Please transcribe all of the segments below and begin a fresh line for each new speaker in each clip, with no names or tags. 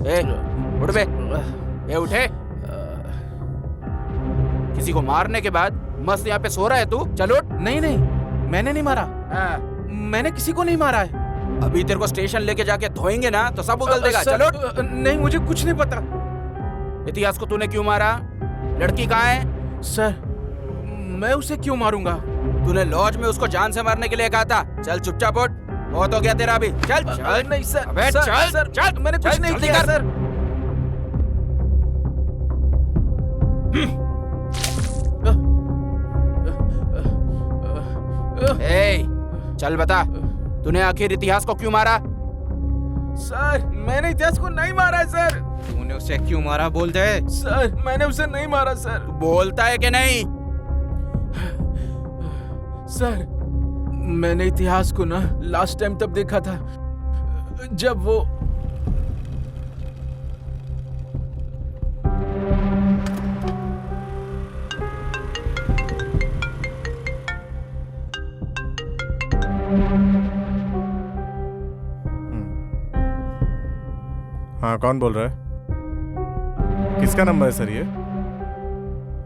ए, उठ बे। ए, उठे। किसी को मारने के बाद मस्त यहाँ पे सो रहा है तू? चल उठ।
नहीं नहीं, मैंने नहीं मारा। मैंने किसी को नहीं मारा है।
अभी तेरे को स्टेशन लेके जाके धोएंगे ना तो सब उगल देगा। चल उठ।
नहीं, मुझे कुछ नहीं पता।
इतिहास को तूने क्यों मारा? लड़की कहाँ है?
सर, मैं उसे क्यों मारूंगा?
तूने लॉज में उसको जान से मारने के लिए कहा था। चल चुपचाप उठ, बहुत हो गया तेरा अभी। चल चल।
नहीं सर,
अबे
सर,
चल
सर,
चल,
मैंने कुछ नहीं किया सर।
ए, चल बता, तूने आखिर इतिहास को क्यों मारा?
सर, मैंने इतिहास को नहीं मारा है सर।
तूने उसे क्यों मारा बोल दे।
सर, मैंने उसे नहीं मारा सर।
तू बोलता है कि नहीं?
सर, मैंने इतिहास को ना लास्ट टाइम तब देखा था जब वो
हाँ, कौन बोल रहा है? किसका नंबर है सर ये?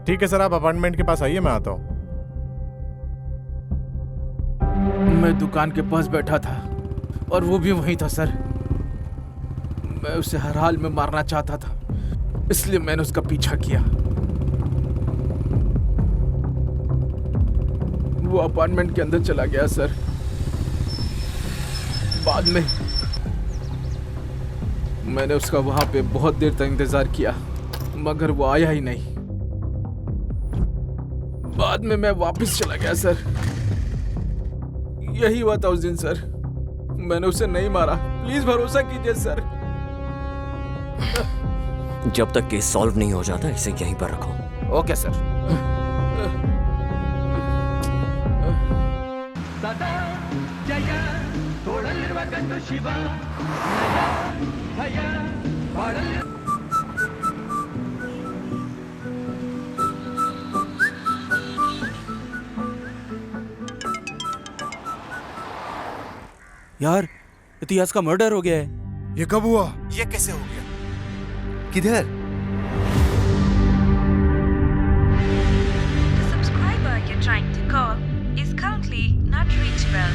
ठीक है सर, आप अपार्टमेंट के पास आइए, मैं आता हूँ।
मैं दुकान के पास बैठा था और वो भी वहीं था सर। मैं उसे हर हाल में मारना चाहता था, इसलिए मैंने उसका पीछा किया। वो अपार्टमेंट के अंदर चला गया सर। बाद में मैंने उसका वहां पे बहुत देर तक इंतजार किया, मगर वो आया ही नहीं। बाद में मैं वापस चला गया सर। यही हुआ था उस दिन सर। मैंने उसे नहीं मारा, प्लीज भरोसा कीजिए सर।
जब तक केस सॉल्व नहीं हो जाता इसे यहीं पर रखो।
Okay sir. यार, इतिहास का मर्डर हो गया है।
ये कब हुआ?
ये कैसे हो गया? किधर?
The subscriber you're trying to call is currently not reachable.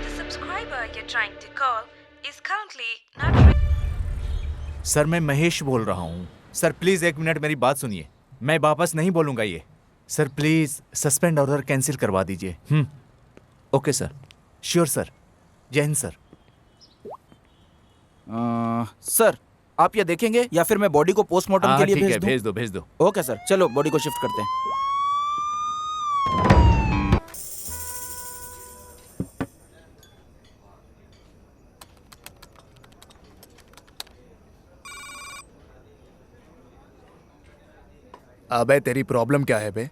The subscriber you're trying to call is currently not reachable.
Sir, मैं महेश बोल रहा हूँ। सर प्लीज 1 मिनट मेरी बात सुनिए। मैं वापस नहीं बोलूंगा ये। Sir please suspend order cancel करवा दीजिए। Okay sir. Sure sir. जय हिंद सर।
सर, आप ये देखेंगे या फिर मैं बॉडी को पोस्टमार्टम के लिए भेज दूं?
भेज दो, भेज दो।
ओके सर, चलो बॉडी को शिफ्ट करते हैं।
अबे तेरी प्रॉब्लम क्या है बे?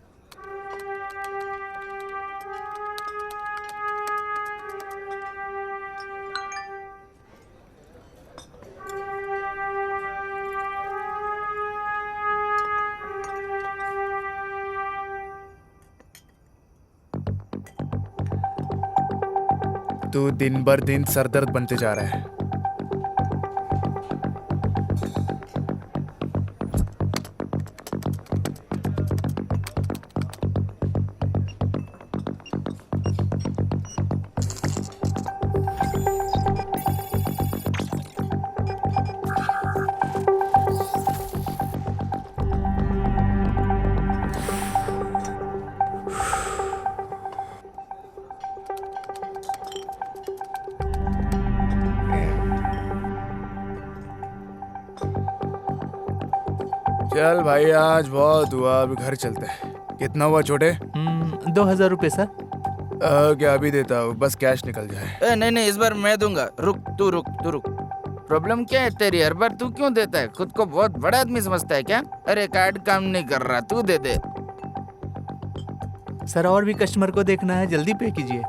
तू दिन भर दिन सरदर्द बनते जा रहा है। चल भाई, आज बहुत हुआ, अभी घर चलते हैं। कितना हुआ छोटे?
2000 रुपये सर।
क्या अभी देता हूँ, बस कैश निकल जाए।
नहीं नहीं, इस बार मैं दूंगा। रुक तू, रुक तू, रुक। प्रॉब्लम क्या है तेरी? हर बार तू क्यों देता है? खुद को बहुत बड़ा आदमी समझता है क्या? अरे कार्ड काम नहीं कर रहा, तू दे दे।
सर और भी कस्टमर को देखना है, जल्दी पे कीजिए।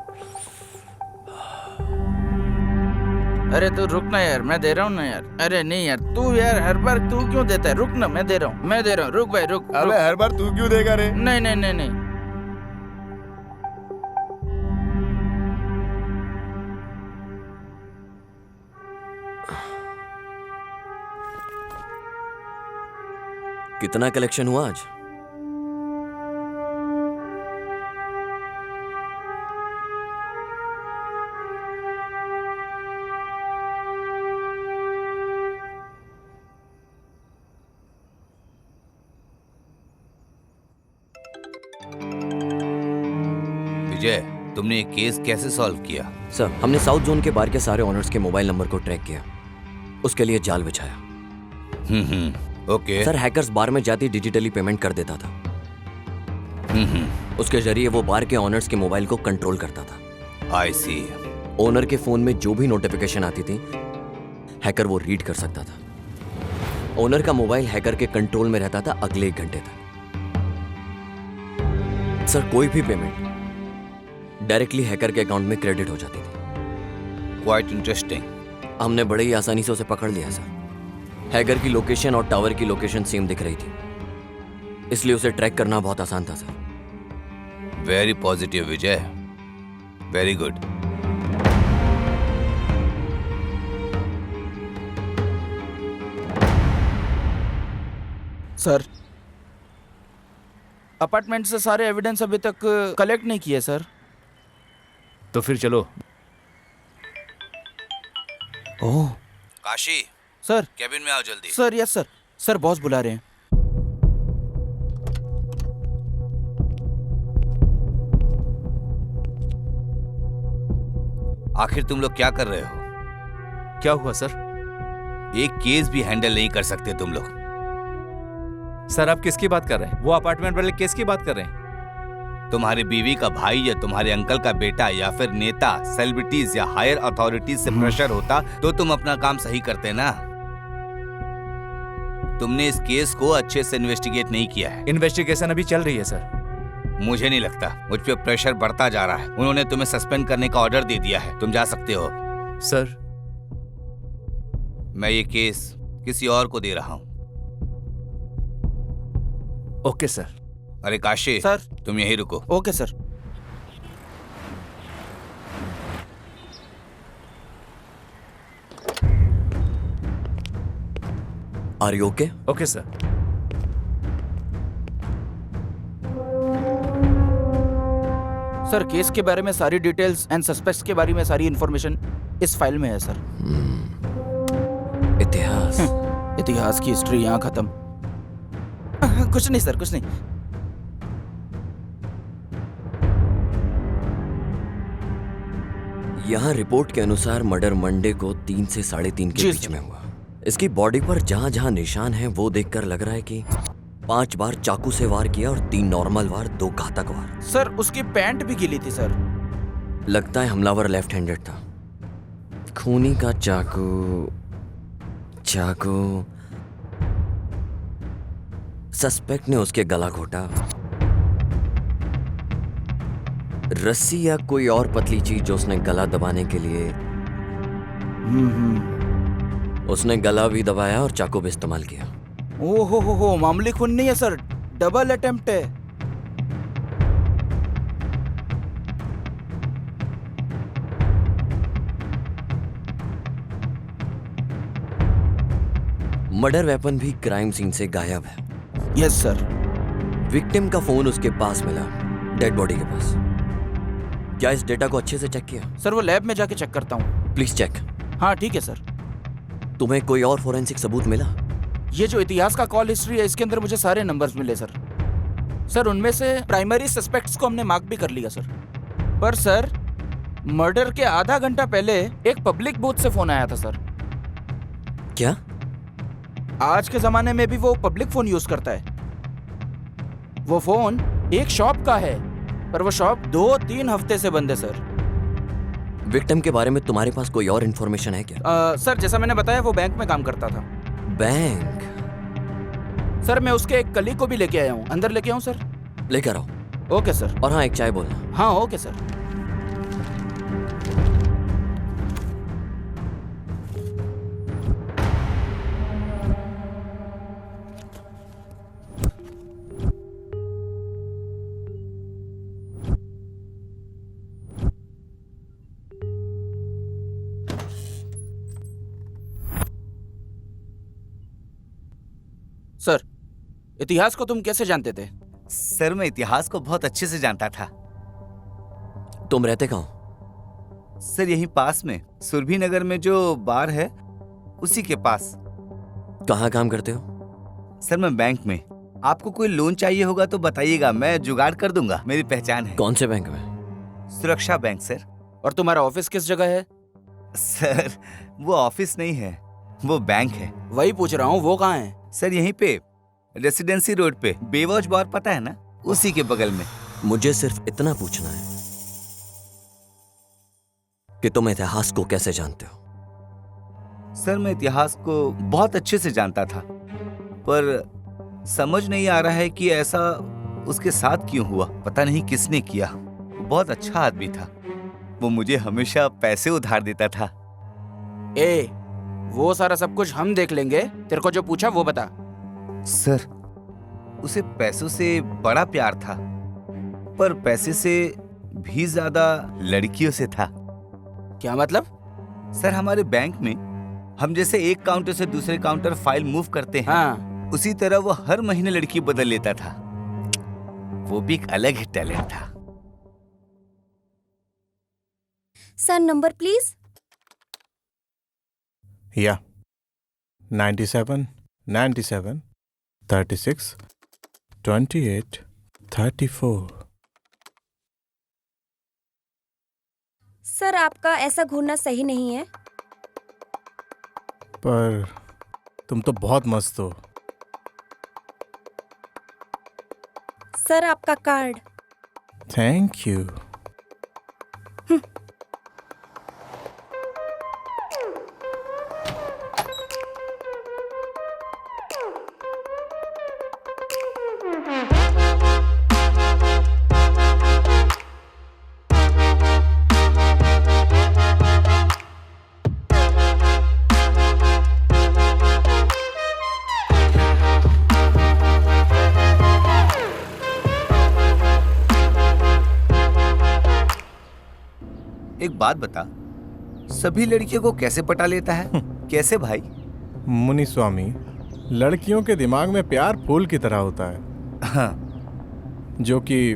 अरे तू रुक ना यार, मैं दे रहा हूँ ना यार। अरे नहीं यार, तू यार हर बार तू क्यों देता है? रुक ना, मैं दे रहा हूँ, मैं दे रहा हूँ। रुक भाई, रुक।
अबे हर बार तू क्यों देगा रे?
नहीं नहीं नहीं नहीं।
कितना कलेक्शन हुआ आज?
विजय, तुमने ये केस कैसे सॉल्व किया?
सर, हमने साउथ जोन के बार के सारे ऑनर्स के मोबाइल नंबर को ट्रैक किया, उसके लिए जाल बिछाया।
ओके।
सर, हैकर्स बार में जाती डिजिटली पेमेंट कर देता था। उसके जरिए वो बार के ऑनर्स के मोबाइल को कंट्रोल करता था।
आई सी।
ओनर के फोन में जो भी नोटिफिकेशन आती थी, हैकर वो रीड कर सकता था। ओनर का मोबाइल हैकर के कंट्रोल में रहता था अगले 1 घंटे तक। सर, कोई भी पेमेंट डायरेक्टली हैकर के अकाउंट में क्रेडिट हो जाती थी।
Quite interesting.
हमने बड़े ही आसानी से उसे पकड़ लिया सर। हैकर की लोकेशन और टावर की लोकेशन सेम दिख रही थी, इसलिए उसे ट्रैक करना बहुत आसान था सर।
वेरी पॉजिटिव विजय, वेरी गुड।
सर, अपार्टमेंट से सारे एविडेंस अभी तक कलेक्ट नहीं किए सर।
तो फिर चलो।
ओह
काशी,
सर,
कैबिन में आओ जल्दी।
Sir, yes sir. Sir, boss बुला रहे हैं।
आखिर तुम लोग क्या कर रहे हो?
क्या हुआ सर?
एक केस भी हैंडल नहीं कर सकते तुम लोग।
सर, आप किसकी बात कर रहे हैं? वो अपार्टमेंट वाले केस की बात कर रहे हैं?
तुम्हारी बीवी का भाई या तुम्हारे अंकल का बेटा या फिर नेता, सेलिब्रिटीज या हायर अथॉरिटीज से प्रेशर होता तो तुम अपना काम सही करते ना। तुमने इस केस को अच्छे से इन्वेस्टिगेट नहीं किया है।
इन्वेस्टिगेशन अभी चल रही है सर।
मुझे नहीं लगता, मुझ पे प्रेशर बढ़ता जा रहा है। उन्होंने तुम्हें सस्पेंड करने का ऑर्डर दे दिया है, तुम जा सकते हो।
सर,
मैं ये केस किसी और को दे रहा हूँ।
Okay sir.
अरे काशी
सर।
तुम यहीं रुको।
Okay sir.
Are you okay?
Okay sir.
Sir, case के बारे में सारी डिटेल्स एंड सस्पेक्ट्स के बारे में सारी इंफॉर्मेशन इस फाइल में है सर।
इतिहास।
इतिहास की हिस्ट्री यहाँ खत्म। कुछ नहीं सर, कुछ नहीं।
यहाँ रिपोर्ट के अनुसार मर्डर मंडे को 3 से 3:30 के
जी
बीच
सर।
में हुआ। इसकी बॉडी पर जहाँ जहाँ निशान हैं वो देखकर लग रहा है कि 5 बार चाकू से वार किया और 3 नॉर्मल वार, 2 घातक वार।
सर, उसकी पैंट भी गिली थी सर।
लगता है हमलावर लेफ्ट हैंडेड था। खूनी का चाकू सस्पेक्ट ने उसके गला घोटा। रस्सी या कोई और पतली चीज जो उसने गला दबाने के लिए उसने गला भी दबाया और चाकू भी इस्तेमाल किया।
ओहो, मामूली खून नहीं है सर, डबल अटेम्प्ट है।
मर्डर वेपन भी क्राइम सीन से गायब है।
Yes sir.
विक्टिम का फोन उसके पास मिला, डेड बॉडी के पास। क्या इस डेटा को अच्छे से चेक किया?
सर, वो लैब में जाके चेक करता हूँ।
Please check.
हाँ ठीक है सर।
तुम्हें कोई और फोरेंसिक सबूत मिला?
ये जो इतिहास का कॉल हिस्ट्री है, इसके अंदर मुझे सारे नंबर्स मिले सर। सर, उनमें से प्राइमरी सस्पेक्ट्स को हमने मार्क भी कर लिया सर। पर सर, मर्डर के आधा घंटा पहले एक पब्लिक बूथ से फोन आया था सर।
क्या?
आज के जमाने में भी वो पब्लिक फोन यूज करता है। वो फोन एक शॉप का है, पर वो शॉप 2-3 हफ्ते से बंद है सर।
विक्टिम के बारे में तुम्हारे पास कोई और इन्फॉर्मेशन है क्या?
सर, जैसा मैंने बताया, वो बैंक में काम करता था।
बैंक?
सर, मैं उसके एक कलीग को भी लेके आया हूँ। अंदर लेके आऊँ सर?
लेकर आओ।
Okay sir.
और हाँ, एक चाय बोलना।
हाँ ओके सर। सर, इतिहास को तुम कैसे जानते थे?
सर मैं इतिहास को बहुत अच्छे से जानता था।
तुम रहते कहाँ हो?
सर यहीं पास में सुरभि नगर में जो बार है उसी के पास।
कहाँ काम करते हो?
सर मैं बैंक में। आपको कोई लोन चाहिए होगा तो बताइएगा, मैं जुगाड़ कर दूंगा, मेरी पहचान है।
कौन से बैंक में?
सुरक्षा बैंक सर।
और तुम्हारा ऑफिस किस जगह है?
सर वो ऑफिस नहीं है, वो बैंक है।
वही पूछ रहा हूँ, वो कहाँ है?
सर यहीं पे रेसिडेंसी रोड पे, बेवॉच बार पता है ना, उसी के बगल में।
मुझे सिर्फ इतना पूछना है कि तुम इतिहास को कैसे जानते हो?
सर मैं इतिहास को बहुत अच्छे से जानता था, पर समझ नहीं आ रहा है कि ऐसा उसके साथ क्यों हुआ। पता नहीं किसने किया। वो बहुत अच्छा आदमी था, वो मुझे हमेशा पैसे उधार देता था।
ए, वो सारा सब कुछ हम देख लेंगे, तेरे को जो पूछा वो बता।
सर उसे पैसों से बड़ा प्यार था, पर पैसे से भी ज्यादा लड़कियों से था।
क्या मतलब?
सर हमारे बैंक में हम जैसे एक काउंटर से दूसरे काउंटर फाइल मूव करते हैं,
हाँ,
उसी तरह वो हर महीने लड़की बदल लेता था। वो भी एक अलग ही टैलेंट था।
Sir number please.
या 97 97 36 28 34।
सर आपका ऐसा घूरना सही नहीं है।
पर तुम तो बहुत मस्त हो।
सर आपका कार्ड।
Thank you.
एक बात बता, सभी लड़कियों को कैसे पटा लेता है? कैसे भाई?
मुनि स्वामी, लड़कियों के दिमाग में प्यार फूल की तरह होता है।
हाँ।
जो कि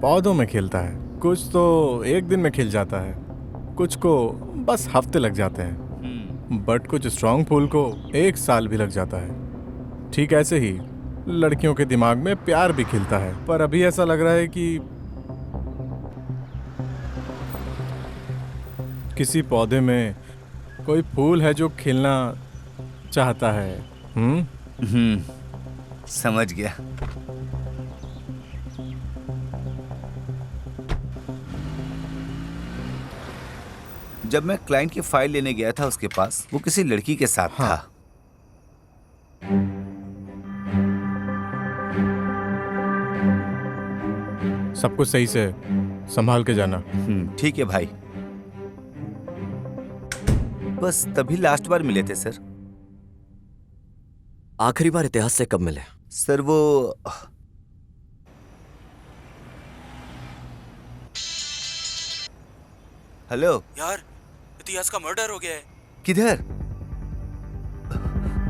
पौधों में खिलता है। कुछ तो एक दिन में खिल जाता है, कुछ को बस हफ्ते लग जाते हैं, बट कुछ स्ट्रांग फूल को 1 साल भी लग जाता है। ठीक ऐसे ही लड़कियों के दिमाग में प्यार भी खिलता है, पर अभी ऐसा लग रहा है कि किसी पौधे में कोई फूल है जो खिलना चाहता है।
समझ गया। जब मैं क्लाइंट की फाइल लेने गया था उसके पास, वो किसी लड़की के साथ था।
सब कुछ सही से संभाल के जाना।
ठीक है भाई। बस तभी लास्ट बार मिले थे सर।
आखिरी बार इतिहास से कब मिले?
सर वो हेलो
यार, इतिहास का मर्डर हो गया है।
किधर?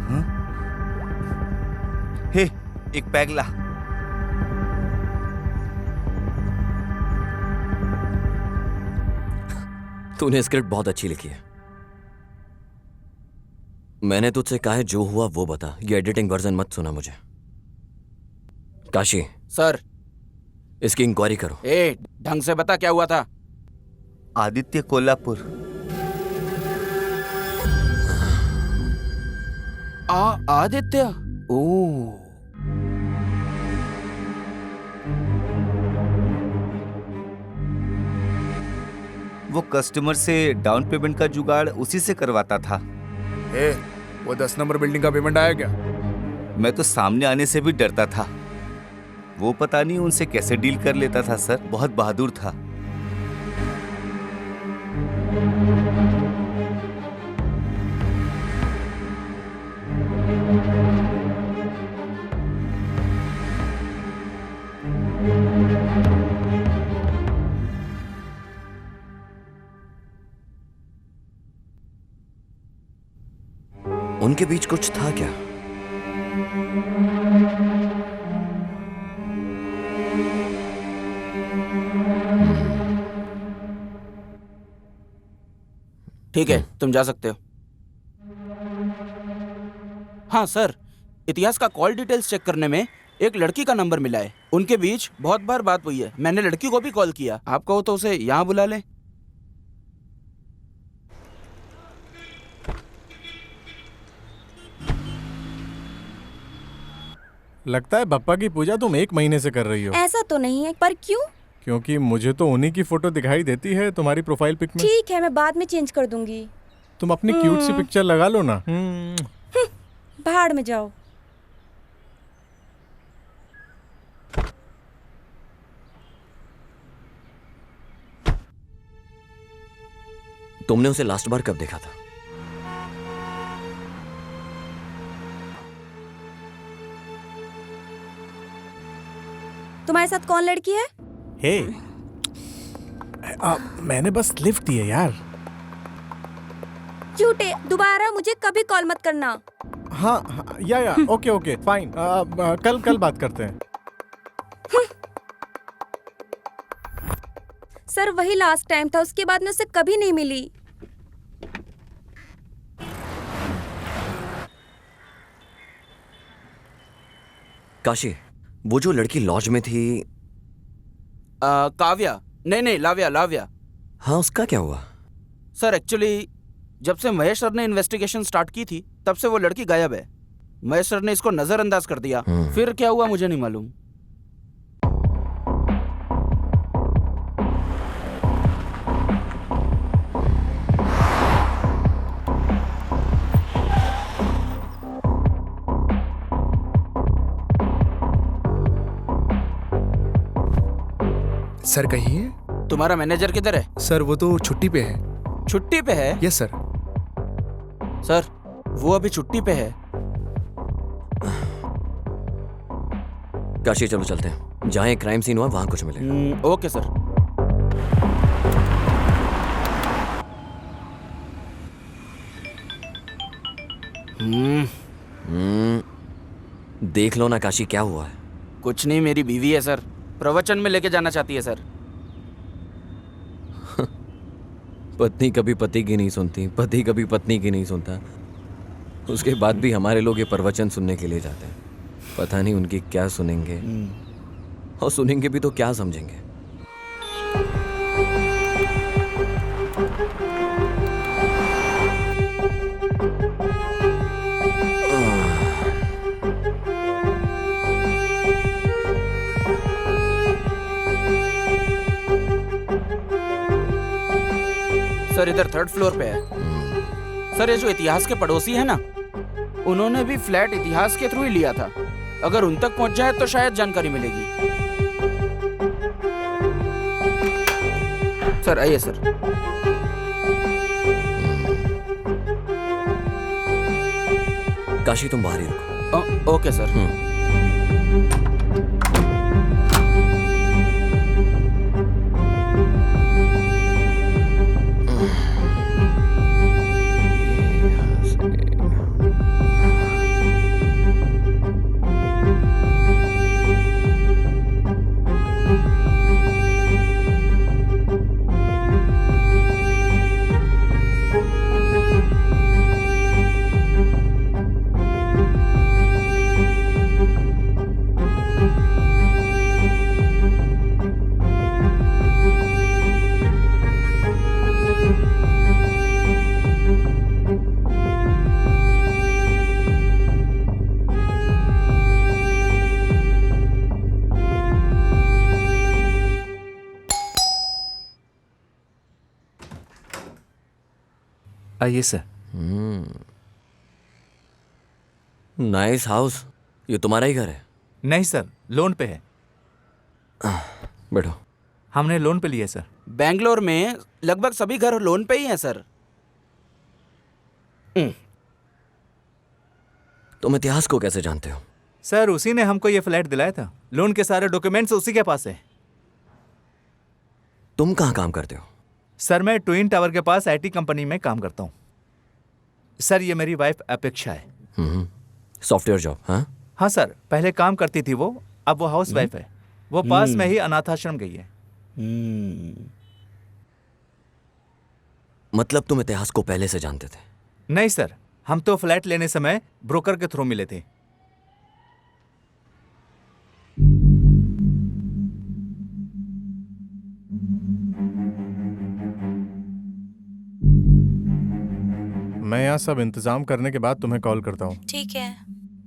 हाँ? हे एक पैग ला।
तूने स्क्रिप्ट बहुत अच्छी लिखी है। मैंने तुझसे कहा है जो हुआ वो बता, ये एडिटिंग वर्जन मत सुना मुझे। काशी
सर,
इसकी इंक्वायरी करो।
ए, ढंग से बता क्या हुआ था।
आदित्य कोल्हापुर।
आदित्य? ओ,
वो कस्टमर से डाउन पेमेंट का जुगाड़ उसी से करवाता था।
वो 10 नंबर बिल्डिंग का पेमेंट आया क्या?
मैं तो सामने आने से भी डरता था। वो पता नहीं उनसे कैसे डील कर लेता था सर, बहुत बहादुर था।
उनके बीच कुछ था क्या?
ठीक है, तुम जा सकते हो। हाँ सर, इतिहास का कॉल डिटेल्स चेक करने में एक लड़की का नंबर मिला है। उनके बीच बहुत बार बात हुई है। मैंने लड़की को भी कॉल किया। आप कहो तो उसे यहाँ बुला लें।
लगता है बप्पा की पूजा तुम 1 महीने से कर रही हो।
ऐसा तो नहीं है, पर क्यों?
क्योंकि मुझे तो उन्हीं की फोटो दिखाई देती है तुम्हारी प्रोफाइल पिक में।
ठीक है, मैं बाद में चेंज कर दूंगी।
तुम अपनी क्यूट सी पिक्चर लगा लो ना।
भाड़ में जाओ।
तुमने उसे लास्ट बार कब देखा था?
तुम्हारे साथ कौन लड़की है?
हे, मैंने बस लिफ्ट दी है यार।
झूठे, दोबारा मुझे कभी कॉल मत करना।
हाँ, या ओके ओके फाइन। कल बात करते हैं।
सर वही लास्ट टाइम था, उसके बाद मैं उससे कभी नहीं मिली।
काशी, वो जो लड़की लॉज में थी।
काव्या, नहीं लाव्या लाव्या।
हाँ, उसका क्या हुआ?
सर एक्चुअली जब से महेश सर ने इन्वेस्टिगेशन स्टार्ट की थी तब से वो लड़की गायब है। महेश सर ने इसको नजरअंदाज कर दिया। फिर क्या हुआ मुझे नहीं मालूम।
सर कहिए।
तुम्हारा मैनेजर किधर है?
सर वो तो छुट्टी पे है।
छुट्टी पे है?
Yes sir.
सर वो अभी छुट्टी पे है।
काशी चलो चलते हैं, जहाँ एक क्राइम सीन हुआ वहां कुछ मिले।
Okay sir.
देख लो ना काशी, क्या हुआ है?
कुछ नहीं, मेरी बीवी है सर, प्रवचन में लेके जाना चाहती है सर।
पत्नी कभी पति की नहीं सुनती, पति कभी पत्नी की नहीं सुनता। उसके बाद भी हमारे लोग ये प्रवचन सुनने के लिए जाते हैं। पता नहीं उनकी क्या सुनेंगे, और सुनेंगे भी तो क्या समझेंगे।
सर इधर 3rd फ्लोर पे है। सर ये जो इतिहास के पड़ोसी है ना, उन्होंने भी फ्लैट इतिहास के थ्रू ही लिया था। अगर उन तक पहुंच जाए तो शायद जानकारी मिलेगी। सर आइए सर।
काशी तुम बाहर ही रुको।
Okay sir.
आइए सर।
Nice house. ये तुम्हारा ही घर है?
नहीं सर, लोन पे है।
बैठो।
हमने लोन पे लिया सर।
बेंगलोर में लगभग सभी घर लोन पे ही हैं सर।
तुम इतिहास को कैसे जानते हो?
सर उसी ने हमको ये फ्लैट दिलाया था। लोन के सारे डॉक्यूमेंट्स उसी के पास है।
तुम कहाँ काम करते हो?
सर मैं ट्विन टावर के पास आईटी कंपनी में काम करता हूँ। सर ये मेरी वाइफ अपेक्षा है।
Software job? हाँ
हाँ सर, पहले काम करती थी वो, अब वो हाउस वाइफ है। वो पास में ही अनाथ आश्रम गई है।
मतलब तुम इतिहास को पहले से जानते थे?
नहीं सर, हम तो फ्लैट लेने समय ब्रोकर के थ्रू मिले थे।
मैं यहाँ सब इंतजाम करने के बाद तुम्हें कॉल करता हूँ।
ठीक है,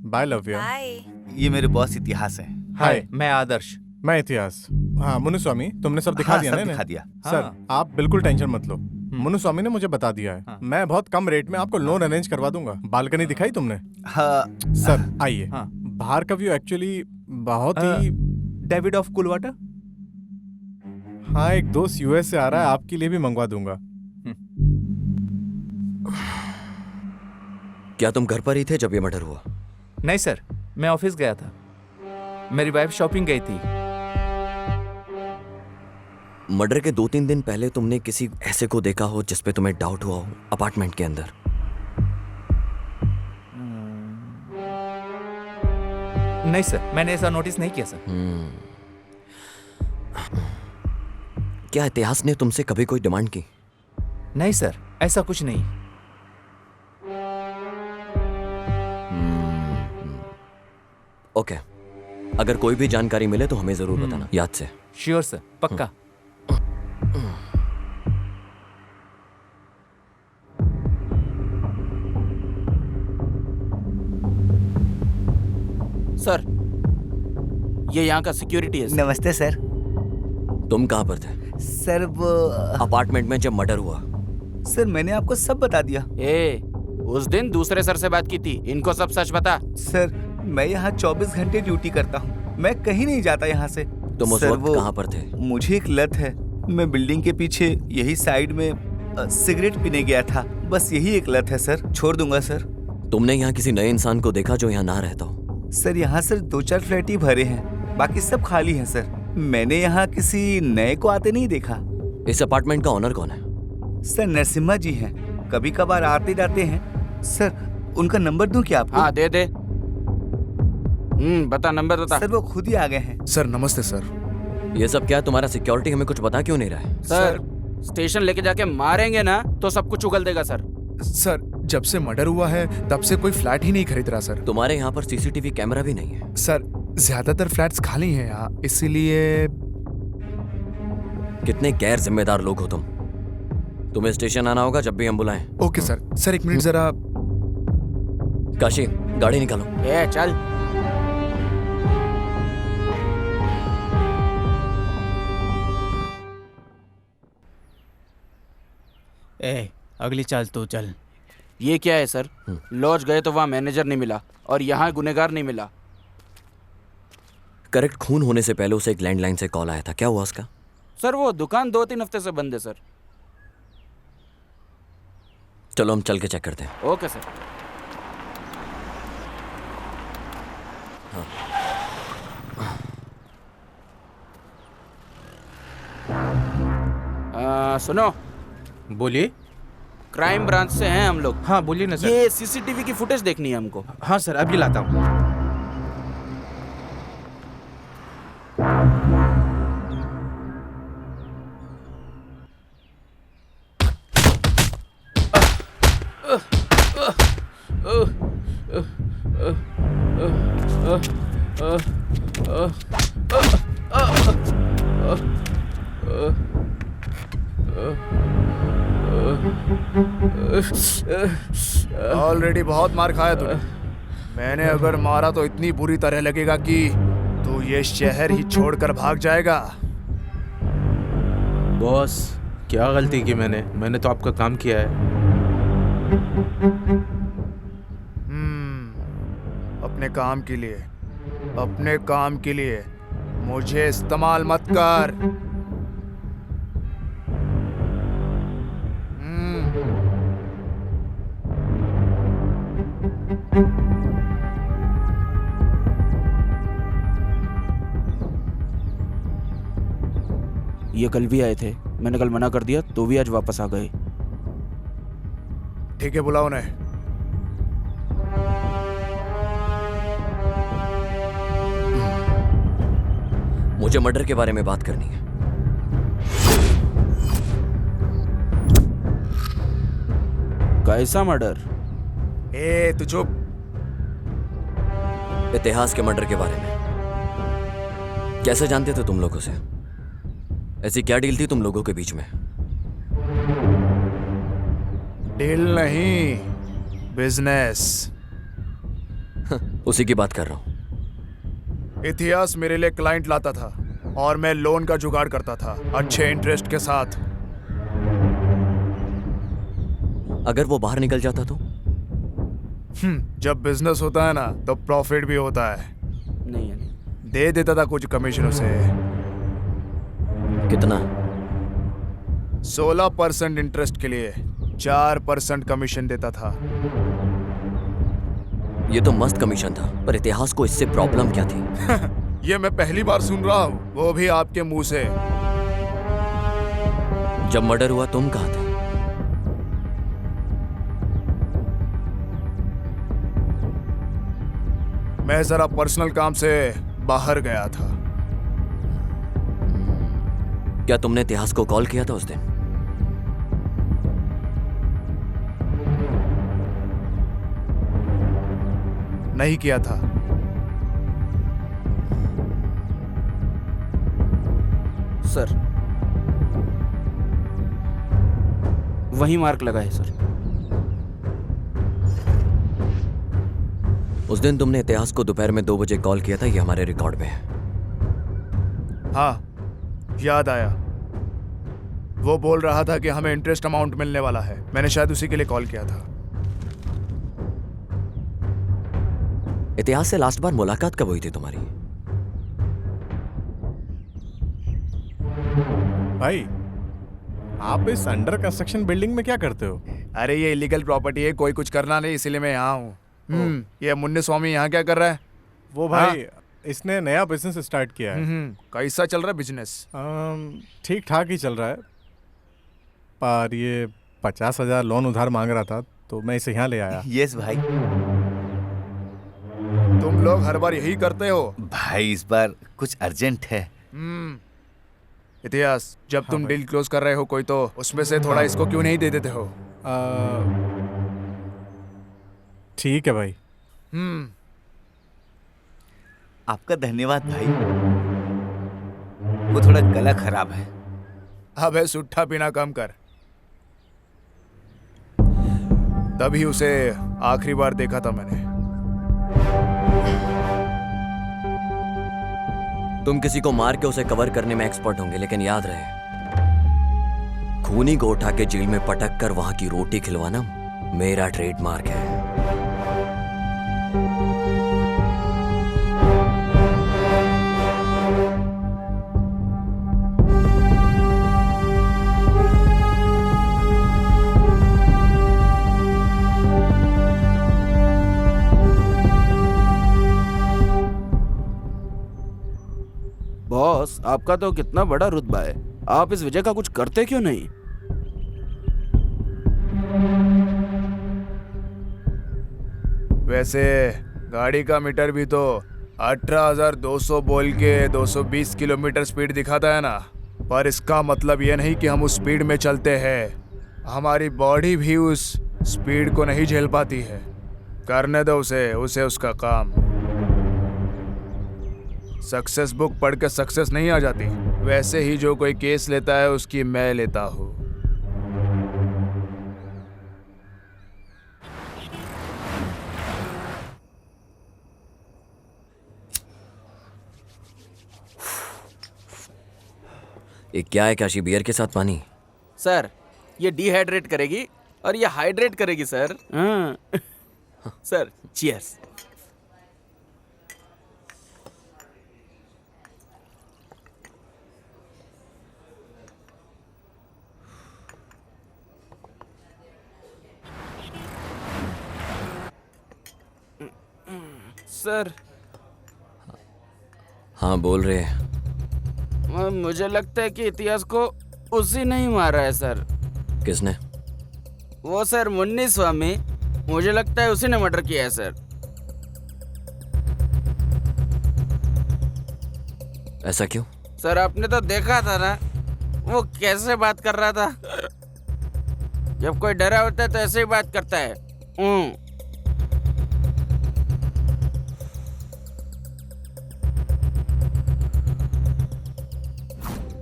बाय लव्या।
बाय।
ये मेरे बॉस इतिहास है।
हाय,
मैं आदर्श।
मैं इतिहास। हाँ मुनुस्वामी, तुमने सब दिखा
हाँ,
दिया
सब
ना
दिखा
इन्हें?
दिया।
सर
हाँ।
आप बिल्कुल टेंशन मत लो। मुनुस्वामी ने मुझे बता दिया है। मैं बहुत कम रेट में आपको लोन अरेंज करवा दूंगा। बालकनी दिखाई तुमने?
हाँ
सर आइए।
हाँ।
बाहर का व्यू एक्चुअली बहुत ही।
David of कुलवाटा।
हाँ, एक दोस्त यूएस से आ रहा है, आपके लिए भी मंगवा दूंगा।
क्या तुम घर पर ही थे जब ये मर्डर हुआ?
नहीं सर, मैं ऑफिस गया था। मेरी वाइफ शॉपिंग गई थी।
मर्डर के 2-3 दिन पहले तुमने किसी ऐसे को देखा हो जिस पे तुम्हें डाउट हुआ हो अपार्टमेंट के अंदर?
नहीं सर, मैंने ऐसा नोटिस नहीं किया सर।
क्या इतिहास ने तुमसे कभी कोई डिमांड की?
नहीं सर, ऐसा कुछ नहीं।
ओके, अगर कोई भी जानकारी मिले तो हमें जरूर बताना, याद से।
श्योर सर, पक्का।
सर, ये यहाँ का सिक्योरिटी है सर।
नमस्ते सर।
तुम कहाँ पर थे
सर वो
अपार्टमेंट में जब मर्डर हुआ?
सर मैंने आपको सब बता दिया।
उस दिन दूसरे सर से बात की थी, इनको सब सच बता।
सर मैं यहाँ 24 घंटे ड्यूटी करता हूँ, मैं कहीं नहीं जाता यहाँ से।
तुम उस
सर,
वक्त
वो
कहाँ पर थे?
मुझे एक लत है, मैं बिल्डिंग के पीछे यही साइड में सिगरेट पीने गया था, बस यही एक लत है सर। छोड़ दूंगा सर।
तुमने यहाँ किसी नए इंसान को देखा जो यहाँ ना रहता हो?
सर यहाँ सर 2-4 फ्लैट ही भरे हैं, बाकी सब खाली हैं सर। मैंने यहाँ किसी नए को आते नहीं देखा।
इस अपार्टमेंट का ओनर कौन है?
सर नरसिम्हा जी हैं, कभी कभार आते जाते हैं। सर उनका नंबर दूं क्या आपको?
हाँ दे दे। बता, नंबर बता।
सर वो खुद ही आ गए हैं।
सर नमस्ते सर।
ये सब क्या है? तुम्हारा सिक्योरिटी हमें कुछ बता क्यों नहीं रहा है?
सर स्टेशन लेके जाके मारेंगे ना तो सब कुछ उगल देगा सर।
सर जब से मर्डर हुआ है तब से कोई फ्लैट ही नहीं खरीद रहा सर।
तुम्हारे यहाँ पर सीसीटीवी कैमरा भी नहीं है?
सर ज्यादातर फ्लैट्स खाली हैं यहाँ, इसीलिए।
कितने गैर जिम्मेदार लोग हो तुम। तुम्हें स्टेशन आना होगा जब भी हम बुलाएं।
Okay sir. सर एक मिनट जरा।
काशी, गाड़ी निकालो।
चल।
अगली चाल तो चल।
ये क्या है सर? लॉज गए तो वहाँ मैनेजर नहीं मिला और यहाँ गुनेगार नहीं मिला।
करेक्ट, खून होने से पहले उसे एक लैंडलाइन से कॉल आया था, क्या हुआ उसका?
सर वो दुकान 2-3 हफ्ते से बंद है सर।
चलो हम चल के चेक करते हैं।
Okay sir. सुनो,
बोलिए।
क्राइम ब्रांच से हैं हम लोग।
हाँ बोलिए ना सर।
ये सीसीटीवी की फुटेज देखनी है हमको।
हाँ सर, अभी लाता हूँ।
ऑलरेडी बहुत मार खाया तूने। मैंने अगर मारा तो इतनी बुरी तरह लगेगा कि तू ये शहर ही छोड़कर भाग जाएगा।
बॉस, क्या गलती की मैंने तो आपका काम किया है।
अपने काम के लिए, अपने काम के लिए मुझे इस्तेमाल मत कर।
ये कल भी आए थे, मैंने कल मना कर दिया तो भी आज वापस आ गए।
ठीक है, बुलाओ उन्हें।
मुझे मर्डर के बारे में बात करनी है।
कैसा मर्डर?
ए तू चुप।
इतिहास के मर्डर के बारे में कैसे जानते थे तुम लोग उसे? ऐसी क्या डील थी तुम लोगों के बीच में?
डील नहीं, बिजनेस।
उसी की बात कर रहा हूं।
इतिहास मेरे लिए क्लाइंट लाता था और मैं लोन का जुगाड़ करता था अच्छे इंटरेस्ट के साथ।
अगर वो बाहर निकल जाता तो?
जब बिजनेस होता है ना तो प्रॉफिट भी होता है।
नहीं है, नहीं।
दे देता था कुछ कमीशन उसे।
कितना?
16% इंटरेस्ट के लिए 4% कमीशन देता था।
ये तो मस्त कमीशन था, पर इतिहास को इससे प्रॉब्लम क्या थी?
ये मैं पहली बार सुन रहा हूँ, वो भी आपके मुंह से।
जब मर्डर हुआ तुम कहाँ थे?
मैं जरा पर्सनल काम से बाहर गया था।
क्या तुमने इतिहास को कॉल किया था उस दिन?
नहीं किया था।
सर वही मार्क लगा है सर।
उस दिन तुमने इतिहास को दोपहर में 2 बजे कॉल किया था, ये हमारे रिकॉर्ड में है।
हाँ, याद आया। वो बोल रहा था कि हमें इंटरेस्ट अमाउंट मिलने वाला है। मैंने शायद उसी के लिए कॉल किया था।
इतिहास से लास्ट बार मुलाकात कब हुई थी तुम्हारी?
भाई, आप इस अंडर कंस्ट्रक्शन बिल्डिंग में क्या करते हो?
अरे ये इलीगल प्रॉपर्टी है, कोई कुछ करना नहीं, इसीलिए मैं यहाँ हूँ। ये मुन्नी स्वामी यहाँ क्या कर रहा है?
वो भाई इसने नया बिजनेस स्टार्ट किया है।
कैसा चल रहा है बिजनेस?
ठीक ठाक ही चल रहा है, पर ये 50,000 लोन उधार मांग रहा था तो मैं इसे यहाँ ले आया।
यस भाई।
तुम लोग हर बार यही करते हो।
भाई इस बार कुछ अर्जेंट है।
इतिहास, जब तुम डील क्लोज कर रहे हो कोई, तो उसमें से थोड़ा इसको क्यों नहीं दे देते हो?
ठीक है भाई।
आपका धन्यवाद भाई। वो थोड़ा गला खराब है।
अबे सुट्ठा पीना कम कर। तभी उसे आखिरी बार देखा था मैंने।
तुम किसी को मार के उसे कवर करने में एक्सपर्ट होंगे, लेकिन याद रहे, खूनी को उठा के जेल में पटक कर वहां की रोटी खिलवाना मेरा ट्रेडमार्क है।
बॉस, आपका तो कितना बड़ा रुतबा है, आप इस वजह का कुछ करते क्यों नहीं?
वैसे गाड़ी का मीटर भी तो 18,200 बोल के 220 किलोमीटर स्पीड दिखाता है ना। पर इसका मतलब यह नहीं कि हम उस स्पीड में चलते हैं। हमारी बॉडी भी उस स्पीड को नहीं झेल पाती है। करने दो उसे उसका काम। सक्सेस बुक पढ़ के सक्सेस नहीं आ जाती। वैसे ही जो कोई केस लेता है उसकी मैं लेता हूँ।
ये क्या है काशी? बियर के साथ पानी?
सर ये डिहाइड्रेट करेगी और ये हाइड्रेट करेगी सर। Sir cheers. सर।
हाँ बोल रहे हैं।
मुझे लगता है कि इतिहास को उसी ने ही मारा है सर।
किसने?
वो सर मुन्नी स्वामी, मुझे लगता है उसी ने मर्डर किया है सर।
ऐसा क्यों?
सर आपने तो देखा था ना वो कैसे बात कर रहा था। जब कोई डरा होता है तो ऐसे ही बात करता है।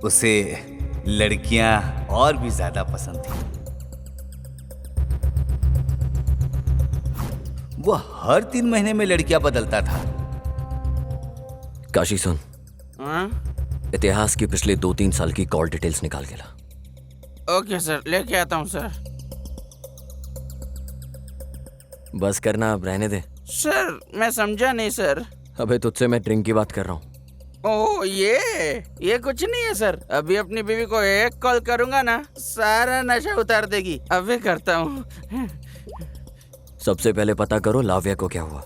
उसे लड़कियां और भी ज्यादा पसंद थी। वो हर 3 महीने में लड़कियां बदलता था।
काशी सुन, इतिहास की पिछले 2-3 साल की कॉल डिटेल्स निकाल के ला।
ओके सर, लेके आता हूँ सर।
बस करना, अब रहने दे।
सर मैं समझा नहीं सर।
अबे तुझसे मैं ड्रिंक की बात कर रहा हूँ।
ओह ये कुछ नहीं है सर। अभी अपनी बीवी को एक कॉल करूंगा ना, सारा नशा उतार देगी। अभी करता हूँ।
सबसे पहले पता करो लाव्या को क्या हुआ।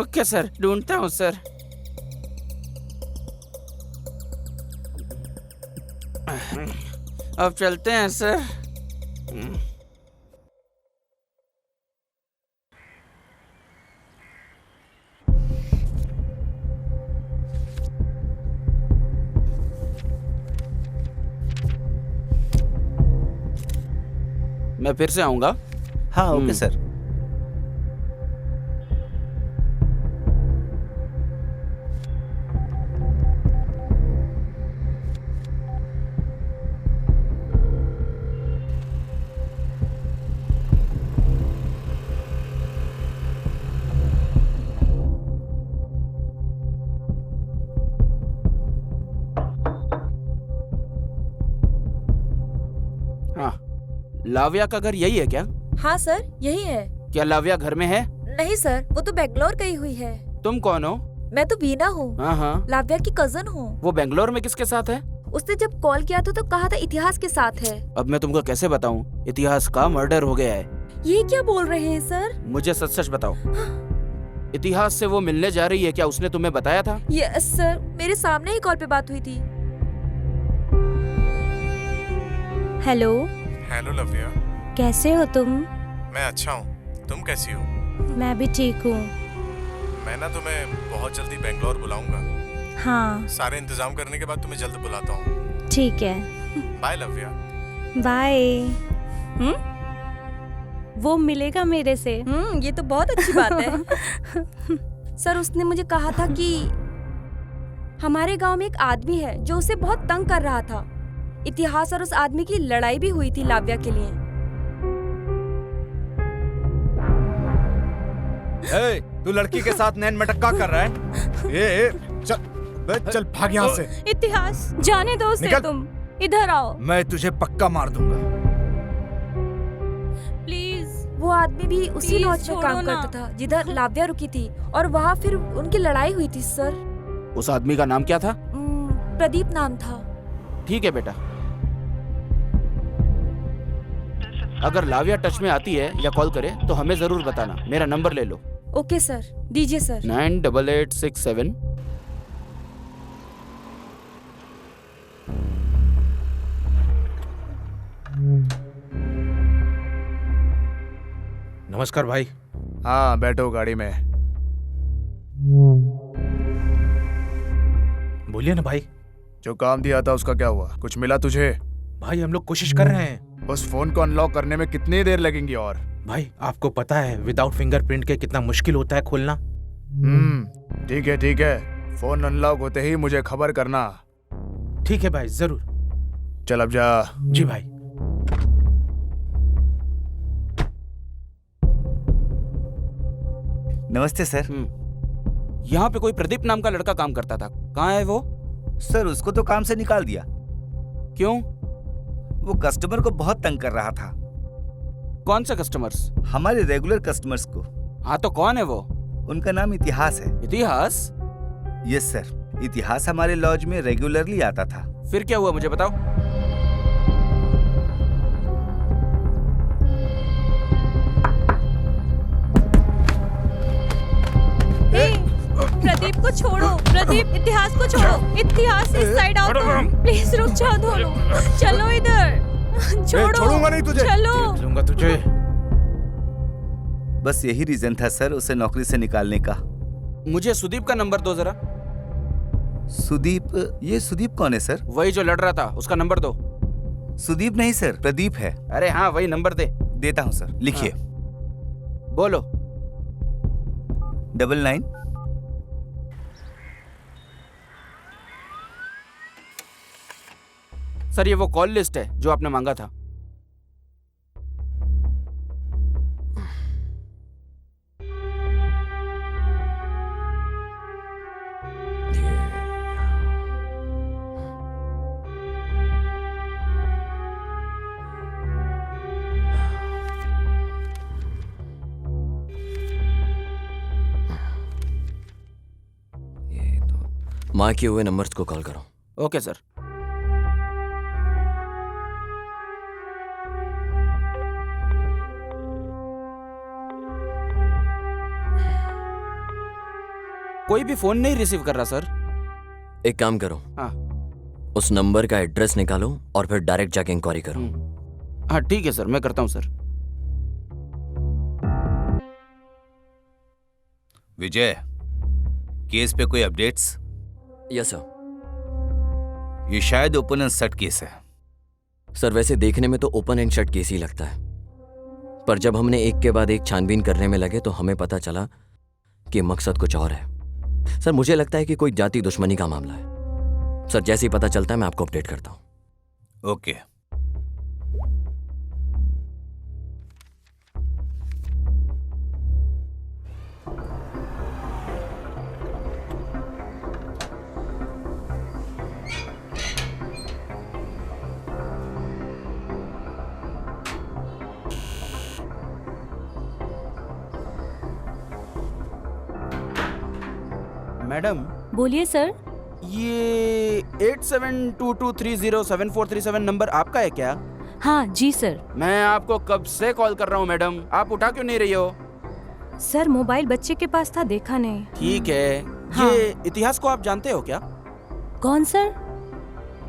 ओके सर, ढूंढता हूँ सर। अब चलते हैं सर। मैं फिर से आऊंगा।
हाँ ओके सर।
हाँ, लाव्या का घर यही है क्या?
हाँ सर, यही है।
क्या लाव्या घर में है?
नहीं सर, वो तो बेंगलोर गई हुई है।
तुम कौन हो?
मैं तो वीना हूँ,
हाँ हाँ।
लाव्या की कजन हूँ।
वो बेंगलोर में किसके साथ है?
उसने जब कॉल किया था तो कहा था इतिहास के साथ है।
अब मैं तुमको कैसे बताऊं? इतिहास का मर्डर हो गया है।
ये क्या बोल रहे हैं सर?
मुझे सच सच बताओ, इतिहास से वो मिलने जा रही है क्या? उसने तुम्हें बताया था?
यस सर, मेरे सामने ही कॉल पे बात हुई थी। हेलो,
हेलो लव्या,
कैसे हो तुम?
मैं अच्छा हूँ, तुम कैसी हो?
मैं भी ठीक हूँ।
मैं ना तुम्हें बहुत जल्दी बेंगलोर बुलाऊंगा।
हाँ
सारे इंतजाम करने के बाद तुम्हें जल्द बुलाता हूँ।
ठीक है,
बाय लव्या।
बाय।
वो मिलेगा मेरे से।
ये तो बहुत अच्छी बात है। सर उसने मुझे कहा था कि हमारे गांव में एक आदमी है जो उसे बहुत तंग कर रहा था। इतिहास और उस आदमी की लड़ाई भी हुई थी लाव्या के लिए।
तू लड़की के साथ नैन मटक्का कर रहा है?
चल भाग यहाँ से।
इतिहास जाने दो उसे, तुम इधर आओ
मैं तुझे पक्का मार दूंगा।
प्लीज।
वो आदमी भी उसी
प्लीज
लॉज में काम
छोड़ो ना।
करता था जिधर लाव्या रुकी थी, और वहाँ फिर उनकी लड़ाई हुई थी सर।
उस आदमी का नाम क्या था?
प्रदीप नाम था।
ठीक है बेटा, अगर लाव्या टच में आती है या कॉल करे तो हमें जरूर बताना। मेरा नंबर ले लो।
ओके सर, दीजिए सर।
98867।
नमस्कार भाई।
हाँ बैठो गाड़ी में।
बोलिए ना भाई।
जो काम दिया था उसका क्या हुआ? कुछ मिला तुझे?
भाई हम लोग कोशिश कर रहे हैं।
उस फोन को अनलॉक करने में कितनी देर लगेंगी? और
भाई आपको पता है विदाउट फिंगरप्रिंट के कितना मुश्किल होता है खोलना।
ठीक है, फोन अनलॉक होते ही मुझे खबर करना।
ठीक है भाई, जरूर।
चल अब जा।
जी भाई।
नमस्ते सर।
यहाँ पे कोई प्रदीप नाम का लड़का काम करता था, कहाँ है वो?
सर उसको तो काम से निकाल दिया।
क्यों?
वो कस्टमर को बहुत तंग कर रहा था।
कौन से कस्टमर्स?
हमारे रेगुलर कस्टमर्स को।
हाँ तो कौन है वो?
उनका नाम इतिहास है।
इतिहास?
यस सर, इतिहास हमारे लॉज में रेगुलरली आता था।
फिर क्या हुआ मुझे बताओ।
प्रदीप को छोड़ो, प्रदीप इतिहास को छोड़ो। इतिहास इस साइड आओ तुम। प्लीज रुक जाओ दोनों। चलो इधर।
छोड़ूंगा नहीं तुझे।
चलो।
देख लूंगा तुझे।
बस यही रीजन था सर उसे नौकरी से निकालने का।
मुझे सुदीप का नंबर दो जरा।
सुदीप? ये सुदीप कौन है सर?
वही जो लड़ रहा था, उसका नंबर दो।
सुदीप नहीं सर, प्रदीप है।
अरे हाँ वही नंबर दे।
देता हूँ सर, लिखिए।
बोलो।
99।
सर ये वो कॉल लिस्ट है जो आपने मांगा था।
माँ किए हुए नंबर्स को कॉल करो।
Okay sir. कोई भी फोन नहीं रिसीव कर रहा सर।
एक काम करो,
हाँ
उस नंबर का एड्रेस निकालो और फिर डायरेक्ट जाके इंक्वायरी करो।
हाँ ठीक है सर, मैं करता हूँ सर।
विजय, केस पे कोई अपडेट्स?
Yes sir.
ये शायद ओपन एंड शट केस है।
सर वैसे देखने में तो ओपन एंड शट केस ही लगता है, पर जब हमने एक के बाद एक छानबीन करने में लगे तो हमें पता चला कि मकसद कुछ और है। सर मुझे लगता है कि कोई जाति दुश्मनी का मामला है। सर जैसे ही पता चलता है मैं आपको अपडेट करता हूँ।
ओके।
मैडम
बोलिए सर।
ये 8722307437 नंबर आपका है क्या?
हाँ जी सर।
मैं आपको कब से कॉल कर रहा हूँ मैडम, आप उठा क्यों नहीं रही हो?
सर मोबाइल बच्चे के पास था, देखा नहीं।
ठीक है।
हाँ।
ये इतिहास को आप जानते हो क्या?
कौन सर?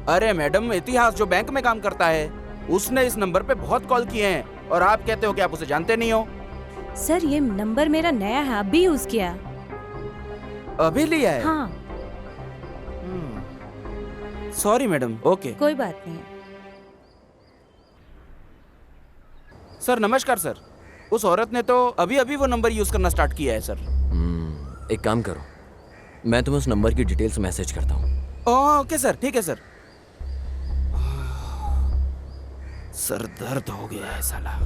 अरे मैडम, इतिहास जो बैंक में काम करता है, उसने इस नंबर पे बहुत कॉल किए हैं और आप कहते हो कि आप उसे जानते नहीं हो।
सर ये नंबर मेरा नया है, अभी यूज किया।
अभी लिया है?
हाँ।
Sorry madam. ओके
कोई बात नहीं।
सर नमस्कार सर। उस औरत ने तो अभी अभी वो नंबर यूज करना स्टार्ट किया है सर।
एक काम करो, मैं तुम्हें उस नंबर की डिटेल्स मैसेज करता हूँ।
ओके सर, ठीक है सर। सर दर्द हो गया है साला।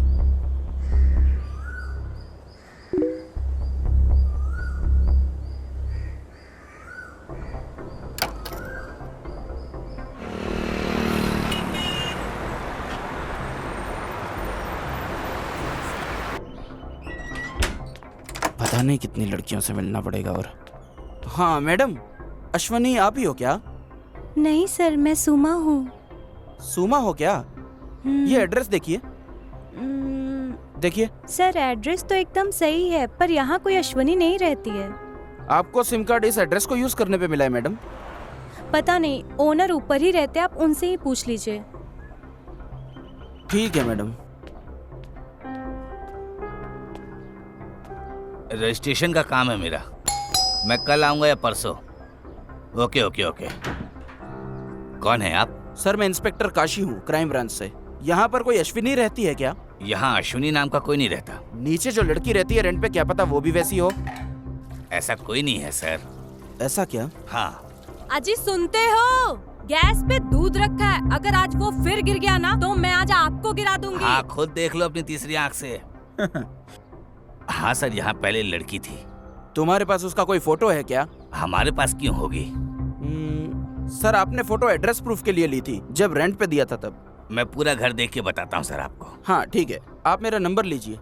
पता नहीं कितनी लड़कियों से मिलना पड़ेगा। और हाँ मैडम, अश्वनी आप ही हो क्या?
नहीं सर, मैं सुमा हूँ।
सुमा हो क्या? ये एड्रेस देखिए। देखिए
सर एड्रेस तो एकदम सही है, पर यहाँ कोई अश्वनी नहीं रहती है।
आपको सिम कार्ड इस एड्रेस को यूज करने पे मिला है मैडम।
पता नहीं, ओनर ऊपर ही रहते, आप उनसे ही पूछ लीजिए।
ठीक है मैडम।
रजिस्ट्रेशन का काम है मेरा, मैं कल आऊंगा या परसों। Okay okay okay. कौन है आप?
सर मैं इंस्पेक्टर काशी हूँ, क्राइम ब्रांच से। यहाँ पर कोई अश्विनी रहती है क्या?
यहाँ अश्विनी नाम का कोई नहीं रहता।
नीचे जो लड़की रहती है रेंट पे, क्या पता वो भी वैसी हो।
ऐसा कोई नहीं है सर।
ऐसा क्या?
हाँ।
अजी सुनते हो? गैस पे दूध रखा है, अगर आज वो फिर गिर गया ना तो मैं आज आपको गिरा दूंगी।
हाँ खुद देख लो अपनी तीसरी आंख से। हाँ सर, यहाँ पहले लड़की थी।
तुम्हारे पास उसका कोई फोटो है क्या?
हमारे पास क्यों होगी?
सर आपने फोटो एड्रेस प्रूफ के लिए ली थी, जब रेंट पे दिया था तब।
मैं पूरा घर देख के बताता हूँ सर आपको।
हाँ ठीक है, आप मेरा नंबर लीजिए।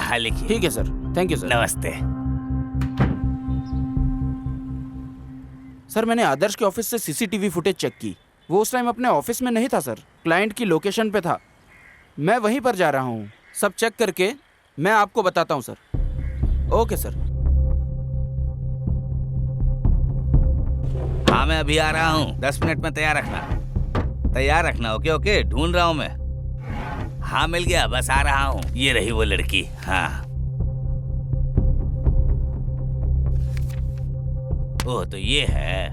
हाँ लिखिए।
ठीक है सर, थैंक यू सर।
नमस्ते।
सर मैंने आदर्श के ऑफिस से सीसीटीवी फुटेज चेक की। वो उस टाइम अपने ऑफिस में नहीं था सर, क्लाइंट की लोकेशन पे था। मैं वहीं पर जा रहा हूँ। सब चेक करके मैं आपको बताता हूँ सर। Okay sir.
हाँ मैं अभी आ रहा हूँ, 10 मिनट में तैयार रखना। तैयार रखना। ओके ओके, ढूंढ रहा हूँ मैं। हाँ मिल गया, बस आ रहा हूँ। ये रही वो लड़की। हाँ। ओह तो ये है।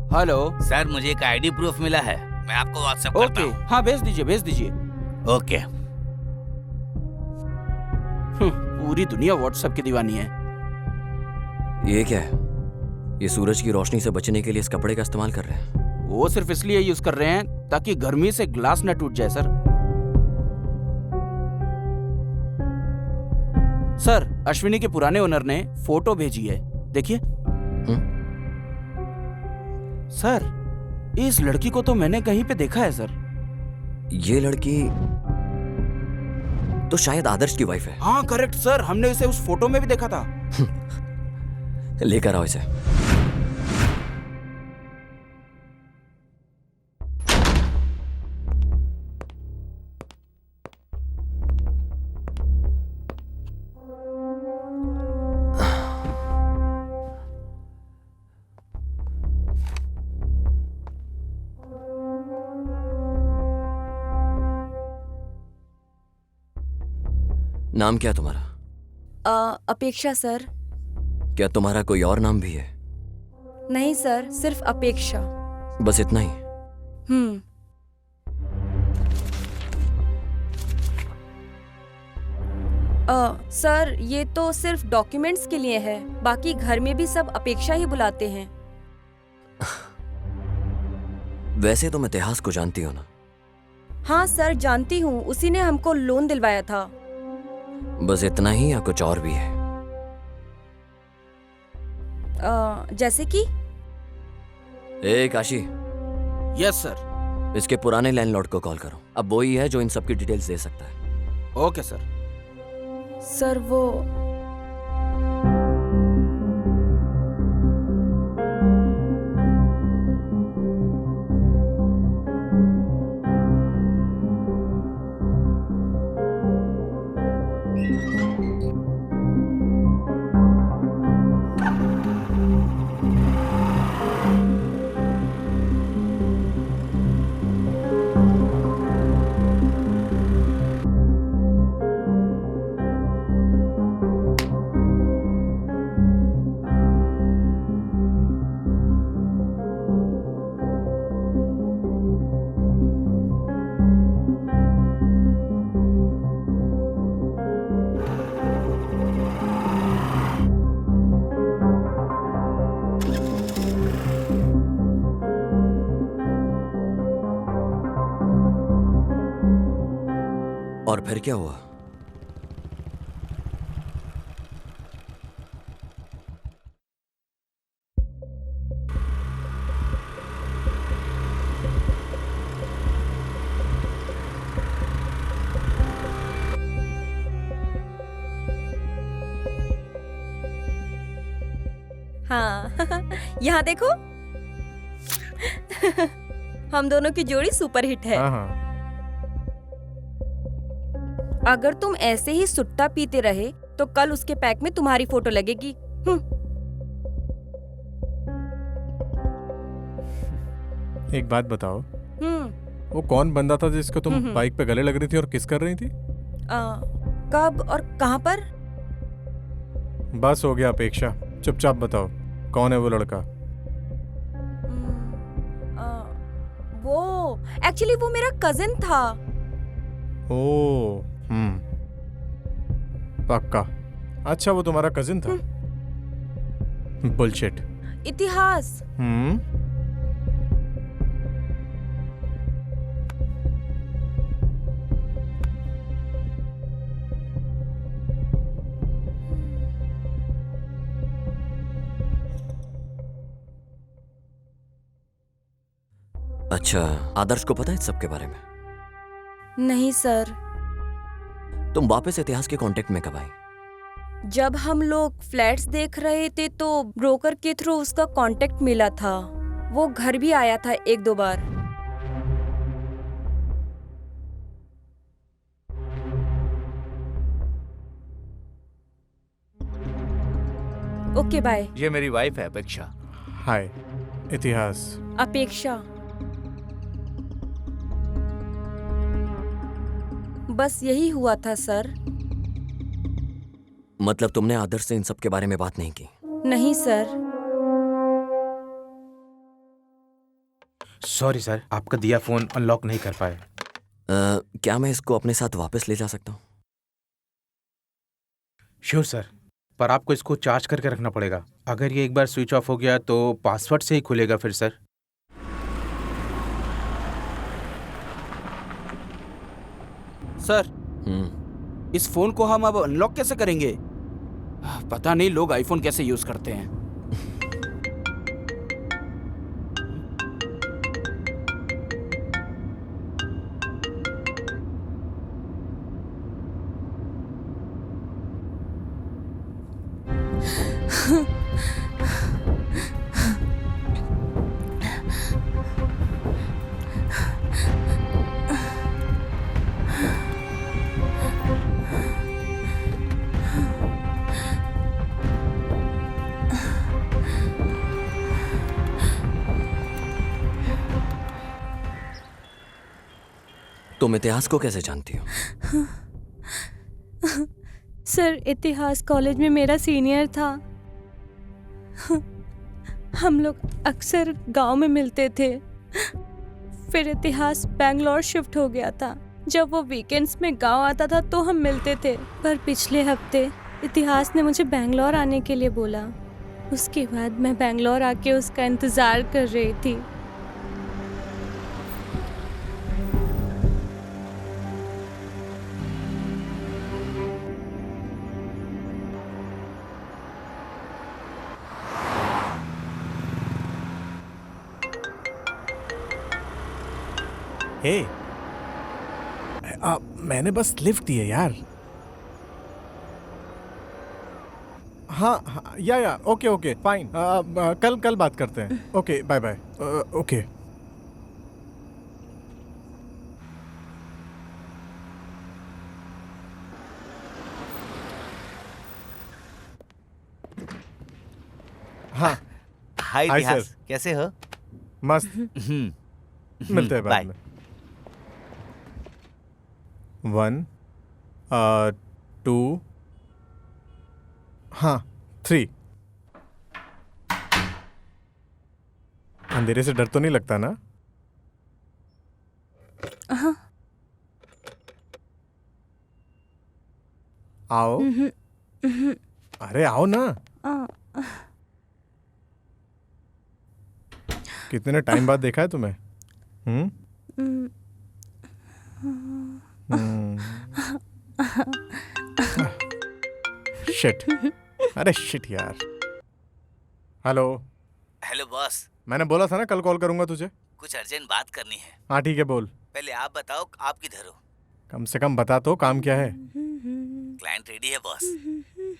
हेलो।
सर मुझे एक आईडी प्रूफ मिला है, मैं आपको व्हाट्सएप करता
ओके,
हूँ।
हाँ भेज दीजिए भेज दीजिए।
ओके।
पूरी दुनिया व्हाट्सएप की दीवानी है।
ये क्या है? ये सूरज की रोशनी से बचने के लिए इस कपड़े का इस्तेमाल कर रहे हैं।
वो सिर्फ इसलिए यूज कर रहे हैं ताकि गर्मी से ग्लास न टूट जाए सर। सर, अश्विनी के पुराने ओनर ने फोटो भेजी है, देखिए। सर, इस लड़की को तो मैंने कहीं पे देखा है सर।
ये लड़की तो शायद आदर्श की वाइफ है।
हाँ करेक्ट सर, हमने इसे उस फोटो में भी देखा था।
लेकर आओ इसे। नाम क्या तुम्हारा?
अपेक्षा सर।
क्या तुम्हारा कोई और नाम भी है?
नहीं सर, सिर्फ अपेक्षा।
बस इतना ही?
सर ये तो सिर्फ डॉक्यूमेंट्स के लिए है, बाकी घर में भी सब अपेक्षा ही बुलाते हैं।
वैसे तुम इतिहास को जानती हो ना?
हाँ सर जानती हूँ, उसी ने हमको लोन दिलवाया था।
बस इतना ही या कुछ और भी है?
जैसे कि?
ए काशी।
Yes sir.
इसके पुराने लैंडलॉर्ड को कॉल करो, अब वो ही है जो इन सब की डिटेल्स दे सकता है।
Okay sir.
सर वो
और फिर क्या हुआ?
हाँ यहाँ देखो। हम दोनों की जोड़ी सुपर हिट है।
हाँ हाँ।
अगर तुम ऐसे ही सुट्टा पीते रहे तो कल उसके पैक में तुम्हारी फोटो लगेगी।
एक बात बताओ, वो कौन बंदा था जिसको तुम बाइक पे गले लग रही थी और किस कर रही थी?
कब और कहाँ पर?
बस हो गया अपेक्षा, चुपचाप बताओ कौन है वो लड़का?
वो एक्चुअली वो मेरा कजिन था।
ओ पक्का। अच्छा वो तुम्हारा कजिन था? बुलशिट।
इतिहास।
अच्छा, आदर्श को पता है इस सब के बारे में?
नहीं सर।
तुम वापस इतिहास के कांटेक्ट में कब आई?
जब हम लोग फ्लैट्स देख रहे थे तो ब्रोकर के थ्रू उसका कांटेक्ट मिला था। वो घर भी आया था एक दो बार। Okay bye.
ये मेरी वाइफ है अपेक्षा।
हाय इतिहास।
अपेक्षा। बस यही हुआ था सर।
मतलब तुमने आदर्श से इन सब के बारे में बात नहीं की?
नहीं सर।
सॉरी सर, आपका दिया फोन अनलॉक नहीं कर पाए।
क्या मैं इसको अपने साथ वापस ले जा सकता हूँ?
श्योर सर, पर आपको इसको चार्ज करके रखना पड़ेगा। अगर ये एक बार स्विच ऑफ हो गया तो पासवर्ड से ही खुलेगा फिर सर।
सर, इस फोन को हम अब अनलॉक कैसे करेंगे? पता नहीं लोग आईफोन कैसे यूज करते हैं।
तुम इतिहास को कैसे जानती हो?
सर, इतिहास कॉलेज में मेरा सीनियर था। हम लोग अक्सर गांव में मिलते थे। फिर इतिहास बैंगलोर शिफ्ट हो गया था। जब वो वीकेंड्स में गांव आता था तो हम मिलते थे। पर पिछले हफ्ते इतिहास ने मुझे बैंगलोर आने के लिए बोला। उसके बाद मैं बैंगलोर आके उसका इंतज़ार कर रही थी।
हे, मैंने बस लिफ्ट दी है यार। हाँ, या ओके फाइन। कल बात करते हैं। Okay, bye bye. ओके। हाँ,
हाय
हाय
इतिहास,
सर।
कैसे हो?
मस्त। मिलते हैं बाद
बाय।
में। 1 2 हाँ 3। अंधेरे से डर तो नहीं लगता ना? आओ। अरे आओ ना। कितने टाइम बाद देखा है तुम्हें? शिट। अरे शिट यार। हेलो।
हेलो बॉस,
मैंने बोला था ना कल कॉल करूंगा तुझे।
कुछ अर्जेंट बात करनी है।
हाँ ठीक है, बोल।
पहले आप बताओ, आप किधर हो?
कम से कम बता तो काम क्या है।
क्लाइंट रेडी है बॉस।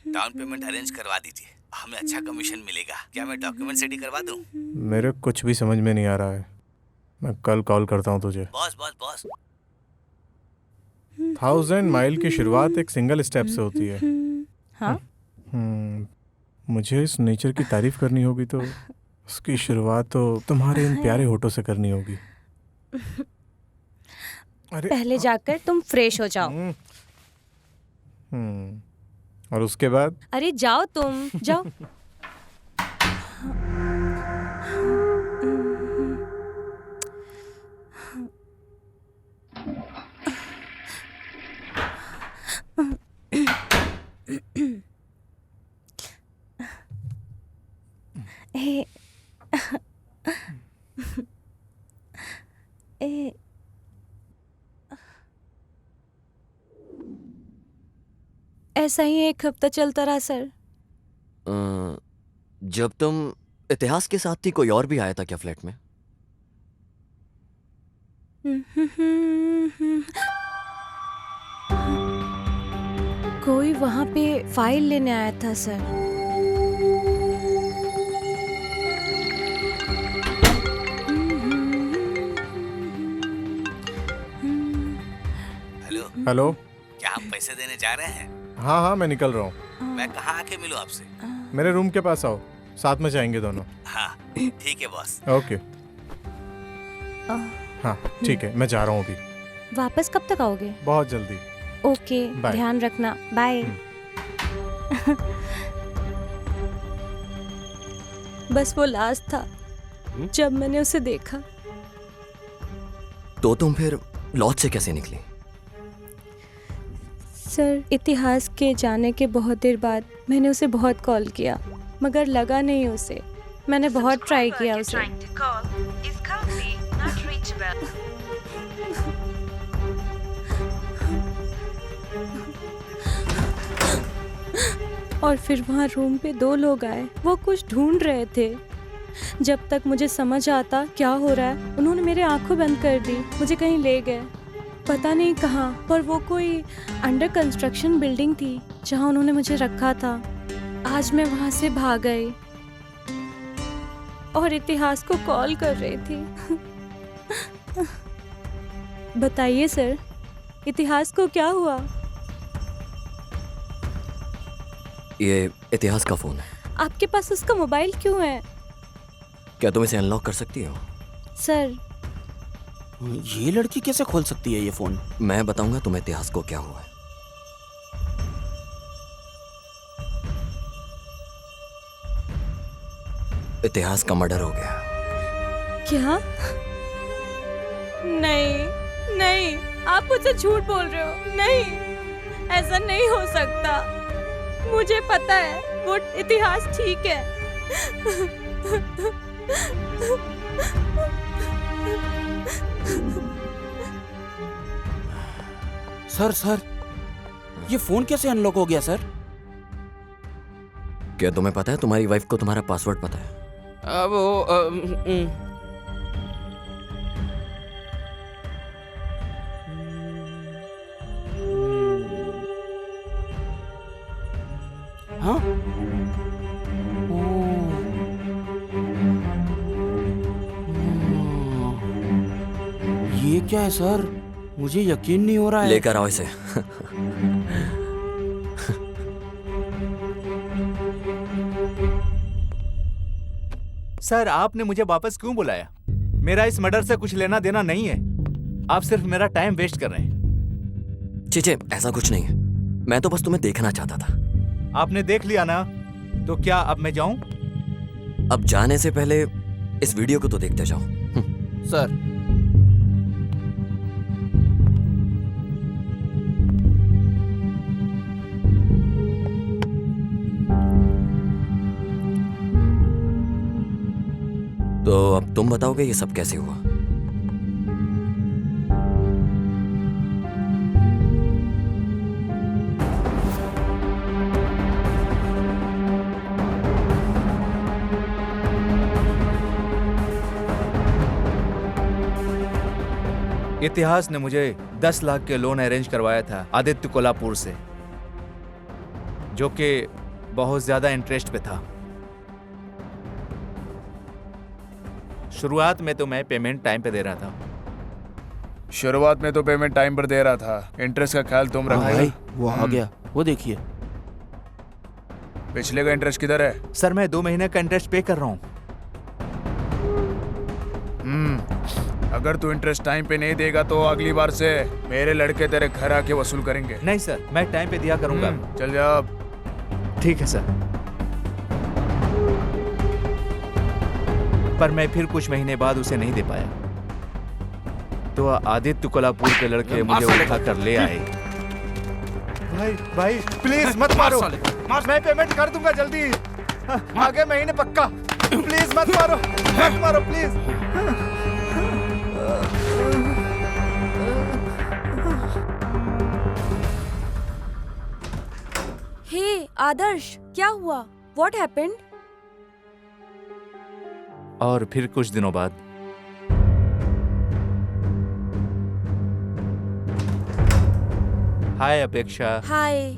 डाउन पेमेंट अरेंज करवा दीजिए, हमें अच्छा कमीशन मिलेगा। क्या मैं डॉक्यूमेंट रेडी करवा दूं?
मेरे कुछ भी समझ में नहीं आ रहा है। मैं कल कॉल करता हूँ तुझे।
बॉस बॉस बॉस
1000 माइल की शुरुआत एक सिंगल स्टेप से होती है।
हाँ?
मुझे इस नेचर की तारीफ करनी होगी तो उसकी शुरुआत तो तुम्हारे इन प्यारे होठों से करनी होगी। अरे
पहले जाकर तुम फ्रेश हो जाओ।
और उसके बाद?
अरे जाओ, तुम जाओ। ऐसा ही एक हफ्ता चलता रहा सर।
जब तुम इतिहास के साथ थी कोई और भी आया था क्या फ्लैट में?
कोई वहाँ पे फाइल लेने आया था सर।
Hello
hello.
क्या आप पैसे देने जा रहे हैं?
हाँ मैं निकल रहा हूँ।
मैं कहाँ आके मिलूं आपसे?
मेरे रूम के पास आओ, साथ में जाएंगे दोनों।
हाँ ठीक है बॉस।
ओके। हाँ ठीक है, मैं जा रहा हूँ अभी।
वापस कब तक आओगे?
बहुत जल्दी।
Okay,
bye.
ध्यान रखना। बाय। बस वो लास्ट था जब मैंने उसे देखा।
तो तुम फिर लॉज से कैसे निकली?
सर, इतिहास के जाने के बहुत देर बाद मैंने उसे बहुत कॉल किया, मगर लगा नहीं उसे। मैंने बहुत ट्राई किया
You're
उसे।
trying to call is currently not reachable.
और फिर वहाँ रूम पे 2 लोग आए। वो कुछ ढूंढ रहे थे। जब तक मुझे समझ आता क्या हो रहा है, उन्होंने मेरे आंखें बंद कर दी, मुझे कहीं ले गए, पता नहीं कहाँ, पर वो कोई अंडर कंस्ट्रक्शन बिल्डिंग थी जहाँ उन्होंने मुझे रखा था। आज मैं वहाँ से भाग गई और इतिहास को कॉल कर रही थी। बताइए सर, इतिहास को क्या हुआ?
ये इतिहास का फोन है।
आपके पास उसका मोबाइल क्यों है?
क्या तुम इसे अनलॉक कर सकती हो?
सर,
ये लड़की कैसे खोल सकती है ये फोन?
मैं बताऊंगा तुम्हें इतिहास को क्या हुआ है। इतिहास का मर्डर हो गया।
क्या? नहीं नहीं, आप मुझसे झूठ बोल रहे हो। नहीं, ऐसा नहीं हो सकता। मुझे पता है वो इतिहास ठीक है।
सर, ये फोन कैसे अनलॉक हो गया सर?
क्या तुम्हें पता है तुम्हारी वाइफ को तुम्हारा पासवर्ड पता है?
हाँ? ये क्या है सर? मुझे यकीन नहीं हो रहा है।
लेकर आओ इसे।
सर, आपने मुझे वापस क्यों बुलाया? मेरा इस मर्डर से कुछ लेना देना नहीं है। आप सिर्फ मेरा टाइम वेस्ट कर रहे हैं।
चीचे, ऐसा कुछ नहीं है। मैं तो बस तुम्हें देखना चाहता था।
आपने देख लिया ना, तो क्या अब मैं जाऊं?
अब जाने से पहले इस वीडियो को तो देखते जाओ।
सर,
तो अब तुम बताओगे ये सब कैसे हुआ?
इतिहास ने मुझे 10 लाख के लोन अरेंज करवाया था आदित्य कोल्हापुर से, जो कि बहुत ज्यादा इंटरेस्ट पे था। शुरुआत में तो मैं पेमेंट टाइम पे दे रहा था।
शुरुआत में तो पेमेंट टाइम पर दे रहा था, इंटरेस्ट का ख्याल तुम
हाँ
रखना।
भाई, वो आ गया, वो देखिए।
पिछले का इंटरेस्ट किधर है?
सर, मैं 2 महीने का इंटरेस्ट पे कर रहा हूँ।
अगर तू इंटरेस्ट टाइम पे नहीं देगा तो अगली बार से मेरे लड़के तेरे घर आके वसूल करेंगे।
नहीं सर, मैं टाइम पे दिया करूंगा।
चल जा अब।
ठीक है सर, पर मैं फिर कुछ महीने बाद उसे नहीं दे पाया, तो आदित्य कोल्हापुर के लड़के मुझे उठा कर ले आए। भाई प्लीज मत मारो, मैं पेमेंट कर दूंगा जल्दी, आगे महीने पक्का। प्लीज मत मारो प्लीज।
हे आदर्श, क्या हुआ? What happened?
और फिर कुछ दिनों बाद हाय अपेक्षा।
हाय।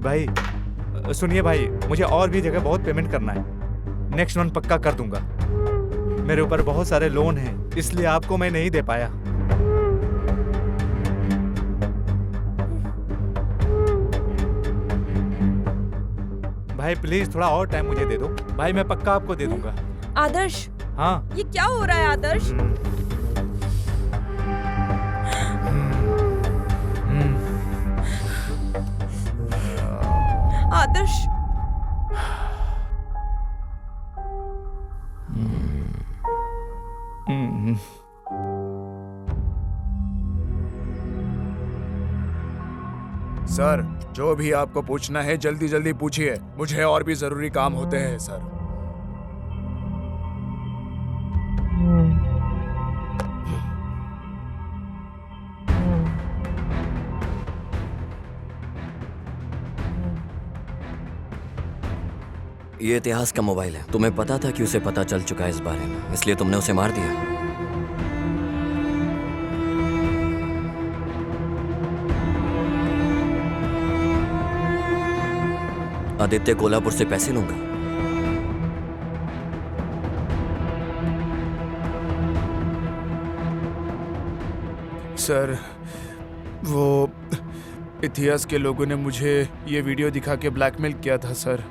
भाई सुनिए भाई, मुझे और भी जगह बहुत पेमेंट करना है। नेक्स्ट मंथ पक्का कर दूंगा। मेरे ऊपर बहुत सारे लोन हैं, इसलिए आपको मैं नहीं दे पाया। भाई प्लीज थोड़ा और टाइम मुझे दे दो भाई, मैं पक्का आपको दे दूंगा।
आदर्श,
हाँ,
ये क्या हो रहा है आदर्श? आदर्श,
सर, जो भी आपको पूछना है जल्दी जल्दी पूछिए, मुझे और भी जरूरी काम होते हैं सर।
ये इतिहास का मोबाइल है। तुम्हें पता था कि उसे पता चल चुका है इस बारे में, इसलिए तुमने उसे मार दिया। आदित्य कोल्हापुर से पैसे लूंगा।
सर, वो इतिहास के लोगों ने मुझे ये वीडियो दिखा के ब्लैकमेल किया था सर।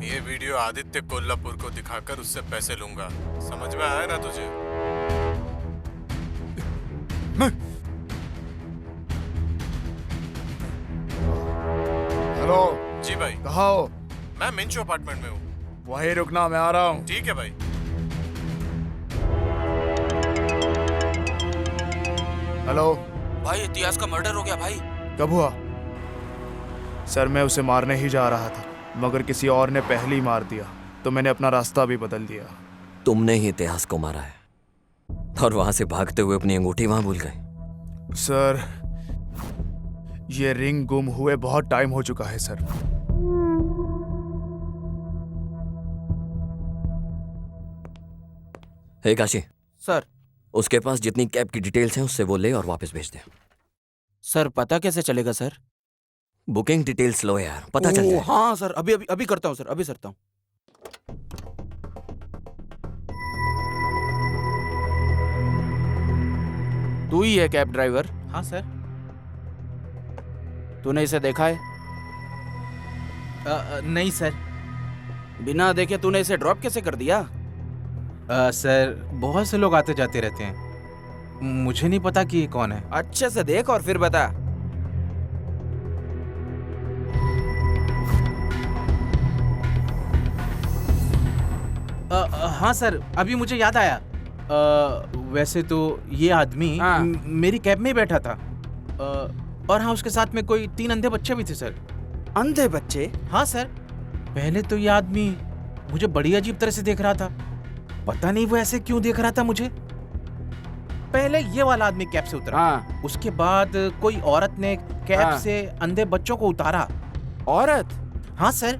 ये वीडियो आदित्य कोल्हापुर को दिखाकर उससे पैसे लूंगा। समझ में आया ना तुझे?
हेलो
जी भाई।
कहाँ हो?
मैं मिंचो अपार्टमेंट में हूँ।
वहीं रुकना, मैं आ रहा हूँ।
ठीक है भाई।
हेलो
भाई, इतिहास का मर्डर हो गया भाई।
कब हुआ? सर, मैं उसे मारने ही जा रहा था, मगर किसी और ने पहले ही मार दिया, तो मैंने अपना रास्ता भी बदल दिया।
तुमने ही इतिहास को मारा है और वहां से भागते हुए अपनी अंगूठी वहां भूल गए।
सर, ये रिंग गुम हुए बहुत टाइम हो चुका है सर।
हे काशी,
सर।
उसके पास जितनी कैब की डिटेल्स हैं उससे वो ले और वापस भेज दे।
सर, पता कैसे चलेगा सर?
बुकिंग डिटेल्स लो यार, पता चल जाए।
हाँ सर, अभी अभी अभी करता हूँ सर, अभी करता हूँ। तू ही है कैब ड्राइवर?
हाँ सर।
तूने इसे देखा है?
नहीं सर।
बिना देखे तूने इसे ड्रॉप कैसे कर दिया?
सर बहुत से लोग आते जाते रहते हैं, मुझे नहीं पता कि ये कौन है।
अच्छे से देख और फिर बता।
हाँ सर, अभी मुझे याद आया। वैसे तो ये आदमी
हाँ।
मेरी कैब में ही बैठा था। और हाँ, उसके साथ में कोई 3 अंधे बच्चे भी थे सर।
अंधे बच्चे?
हाँ सर। पहले तो ये आदमी मुझे बड़ी अजीब तरह से देख रहा था, पता नहीं वो ऐसे क्यों देख रहा था मुझे। पहले ये वाला आदमी कैब से उतरा।
हाँ।
उसके बाद कोई औरत ने कैब
हाँ।
से अंधे बच्चों को उतारा।
औरत?
हाँ सर।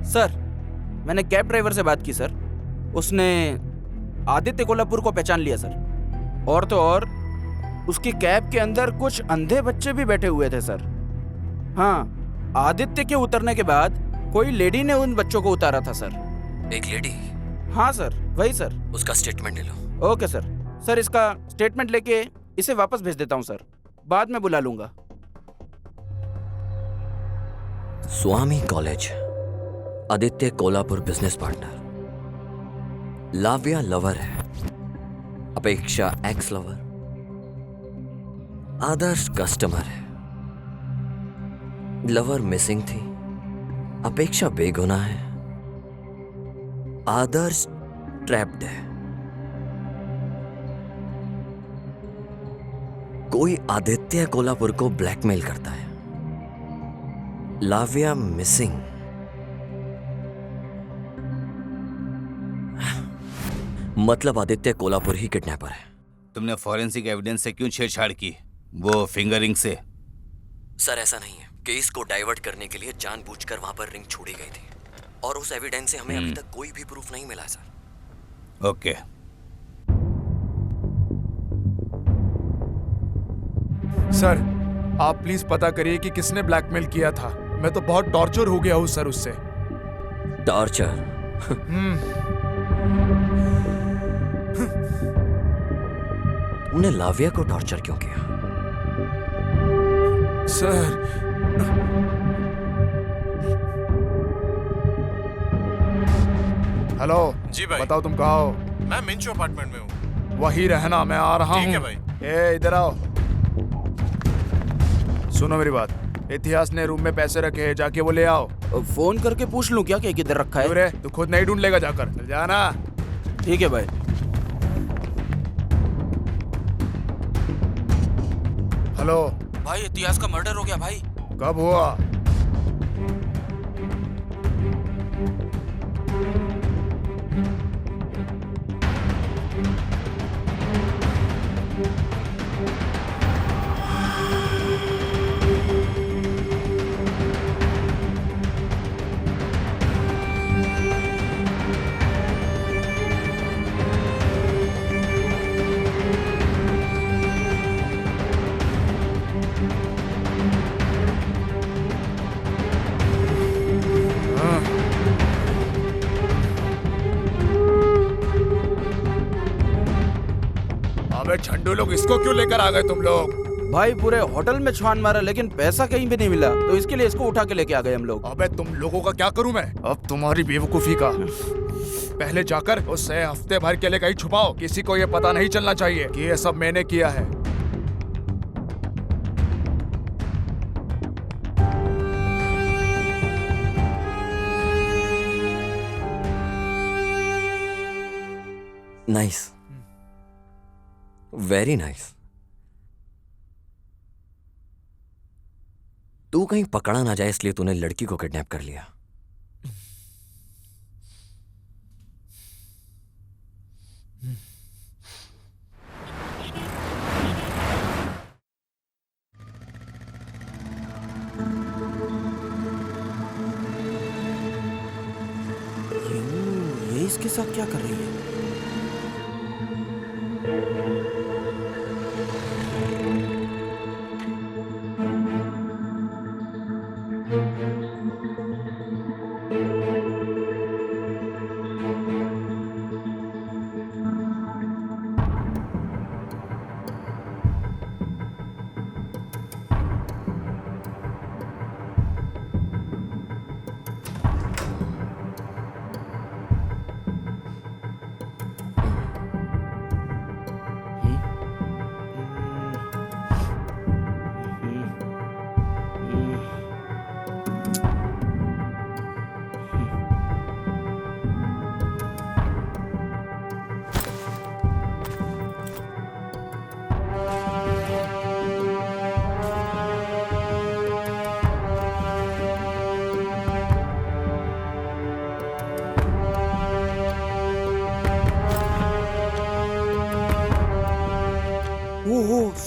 सर, मैंने कैब ड्राइवर से बात की सर। उसने आदित्य कोल्हापुर को पहचान लिया सर। और तो और उसकी कैब के अंदर कुछ अंधे बच्चे भी बैठे हुए थे सर। हाँ, आदित्य के उतरने के बाद कोई लेडी ने उन बच्चों को उतारा था सर।
एक लेडी?
हाँ सर, वही सर।
उसका स्टेटमेंट ले लो।
Okay sir. सर, इसका स्टेटमेंट लेके इसे वापस भेज देता हूँ सर, बाद में बुला लूंगा।
Swami college, Aditya Kolhapur business partner, Lavya lover है, Apeksha ex lover, Adarsh customer है, लवर मिसिंग थी, अपेक्षा बेगुनाह है, आदर्श ट्रैप्ड है। कोई आदित्य कोल्हापुर को ब्लैकमेल करता है, लाव्या मिसिंग। मतलब आदित्य कोल्हापुर ही किडनैपर है।
तुमने फॉरेंसिक एविडेंस से क्यों छेड़छाड़ की? वो फिंगरिंग से?
सर, ऐसा नहीं है। केस को डाइवर्ट करने के लिए जानबूझकर वहां पर रिंग छोड़ी गई थी, और उस एविडेंस से हमें अभी तक कोई भी प्रूफ नहीं मिला सर।
ओके।
सर, आप प्लीज पता करिए कि किसने ब्लैकमेल किया था। मैं तो बहुत टॉर्चर हो गया हूँ सर उससे।
टॉर्चर? तुमने लाव्या को टॉर्चर क्यों किया?
सर, हेलो
जी भाई।
बताओ तुम कहाँ हो?
मैं मिंचो अपार्टमेंट में हूँ।
वही रहना, मैं आ रहा हूँ।
ठीक है भाई।
ए, इधर आओ। सुनो मेरी बात। इतिहास ने रूम में पैसे रखे हैं, जाके वो ले आओ।
फोन करके पूछ लूं क्या कि किधर रखा
क्यों
है?
रे, तू खुद नहीं ढूंढ लेगा जाकर? चल जाना।
ठीक है भाई।
हेलो
भाई, इतिहास का मर्डर हो गया भाई।
कब हुआ? अबे झंडू लोग, इसको क्यों लेकर आ गए तुम लोग?
भाई, पूरे होटल में छान मारा लेकिन पैसा कहीं भी नहीं मिला, तो इसके लिए इसको उठा के लेके आ गए हम लोग।
अबे तुम लोगों का क्या करूं मैं? अब तुम्हारी बेवकूफी का। पहले जाकर उसे हफ्ते भर के लिए कहीं छुपाओ। किसी को ये पता नहीं चलना चाहिए कि ये सब मैंने किया है।
Nice, very nice. तू कहीं पकड़ा ना जाए इसलिए तूने लड़की को किडनैप कर लिया।
ये इसके साथ क्या कर रही है?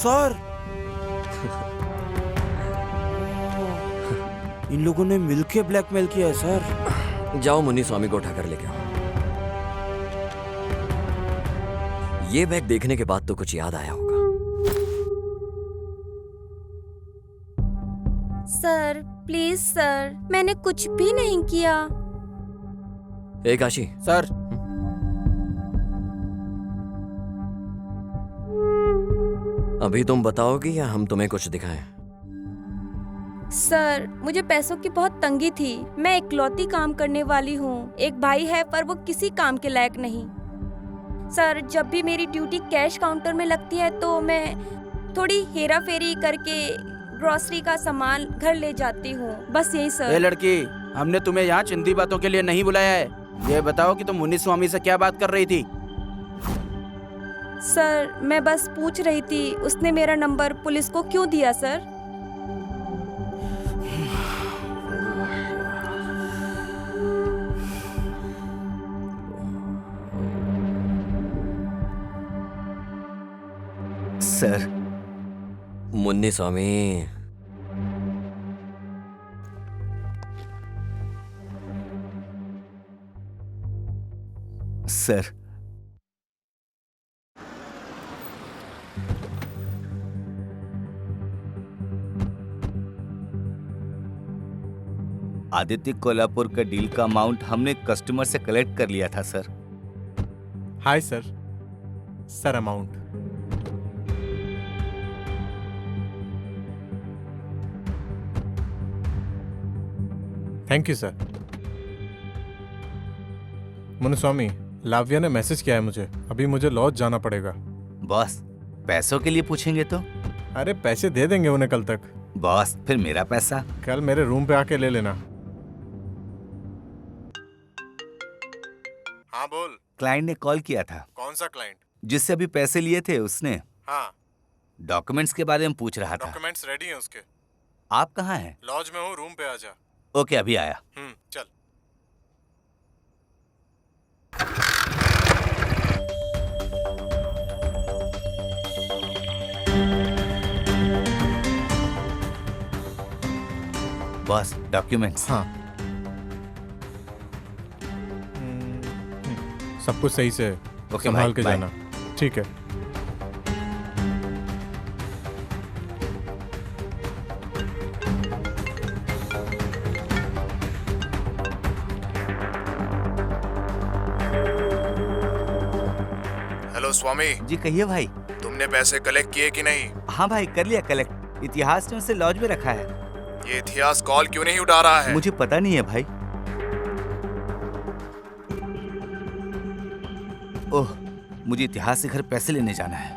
सर इन लोगों ने मिलके ब्लैकमेल किया है सर।
जाओ मुन्नी स्वामी को उठाकर लेके आओ। ये बैग देखने के बाद तो कुछ याद आया होगा।
सर प्लीज सर, मैंने कुछ भी नहीं किया।
ए काशी।
सर
अभी तुम बताओगी या हम तुम्हें कुछ दिखाएं?
सर मुझे पैसों की बहुत तंगी थी। मैं इकलौती काम करने वाली हूँ। एक भाई है पर वो किसी काम के लायक नहीं। सर जब भी मेरी ड्यूटी कैश काउंटर में लगती है तो मैं थोड़ी हेरा फेरी करके ग्रोसरी का सामान घर ले जाती हूँ, बस यही सर।
ए लड़की, हमने तुम्हें यहाँ चिंदी बातों के लिए नहीं बुलाया है। ये बताओ कि तुम मुन्नी स्वामी से क्या बात कर रही थी?
सर मैं बस पूछ रही थी उसने मेरा नंबर पुलिस को क्यों दिया सर?
सर
मुन्नी स्वामी,
सर आदित्य कोल्हापुर का डील का अमाउंट हमने कस्टमर से कलेक्ट कर लिया था sir.
Hi sir. Sir amount thank you sir. Munuswamy, Lavya ने मैसेज किया है मुझे। अभी मुझे लॉज जाना पड़ेगा।
बॉस पैसों के लिए पूछेंगे तो?
अरे पैसे दे देंगे उन्हें कल तक।
बॉस फिर मेरा पैसा?
कल मेरे रूम पे आके ले लेना। हाँ बोल।
क्लाइंट ने कॉल किया था।
कौन सा क्लाइंट?
जिससे अभी पैसे लिए थे उसने।
हाँ।
डॉक्यूमेंट्स के बारे में पूछ रहा था।
डॉक्यूमेंट्स रेडी हैं उसके।
आप कहाँ हैं?
लॉज में हूँ, रूम पे आ जा।
ओके अभी आया।
चल।
Boss documents.
हाँ। सब कुछ सही से संभाल के जाना। ठीक है।
हेलो स्वामी
जी कहिए भाई।
तुमने पैसे कलेक्ट किए कि नहीं?
हाँ भाई कर लिया कलेक्ट। इतिहास ने उसे लॉज में रखा है।
ये इतिहास कॉल क्यों नहीं उठा रहा है?
मुझे पता नहीं है भाई। ओह मुझे इतिहास से घर पैसे लेने जाना है।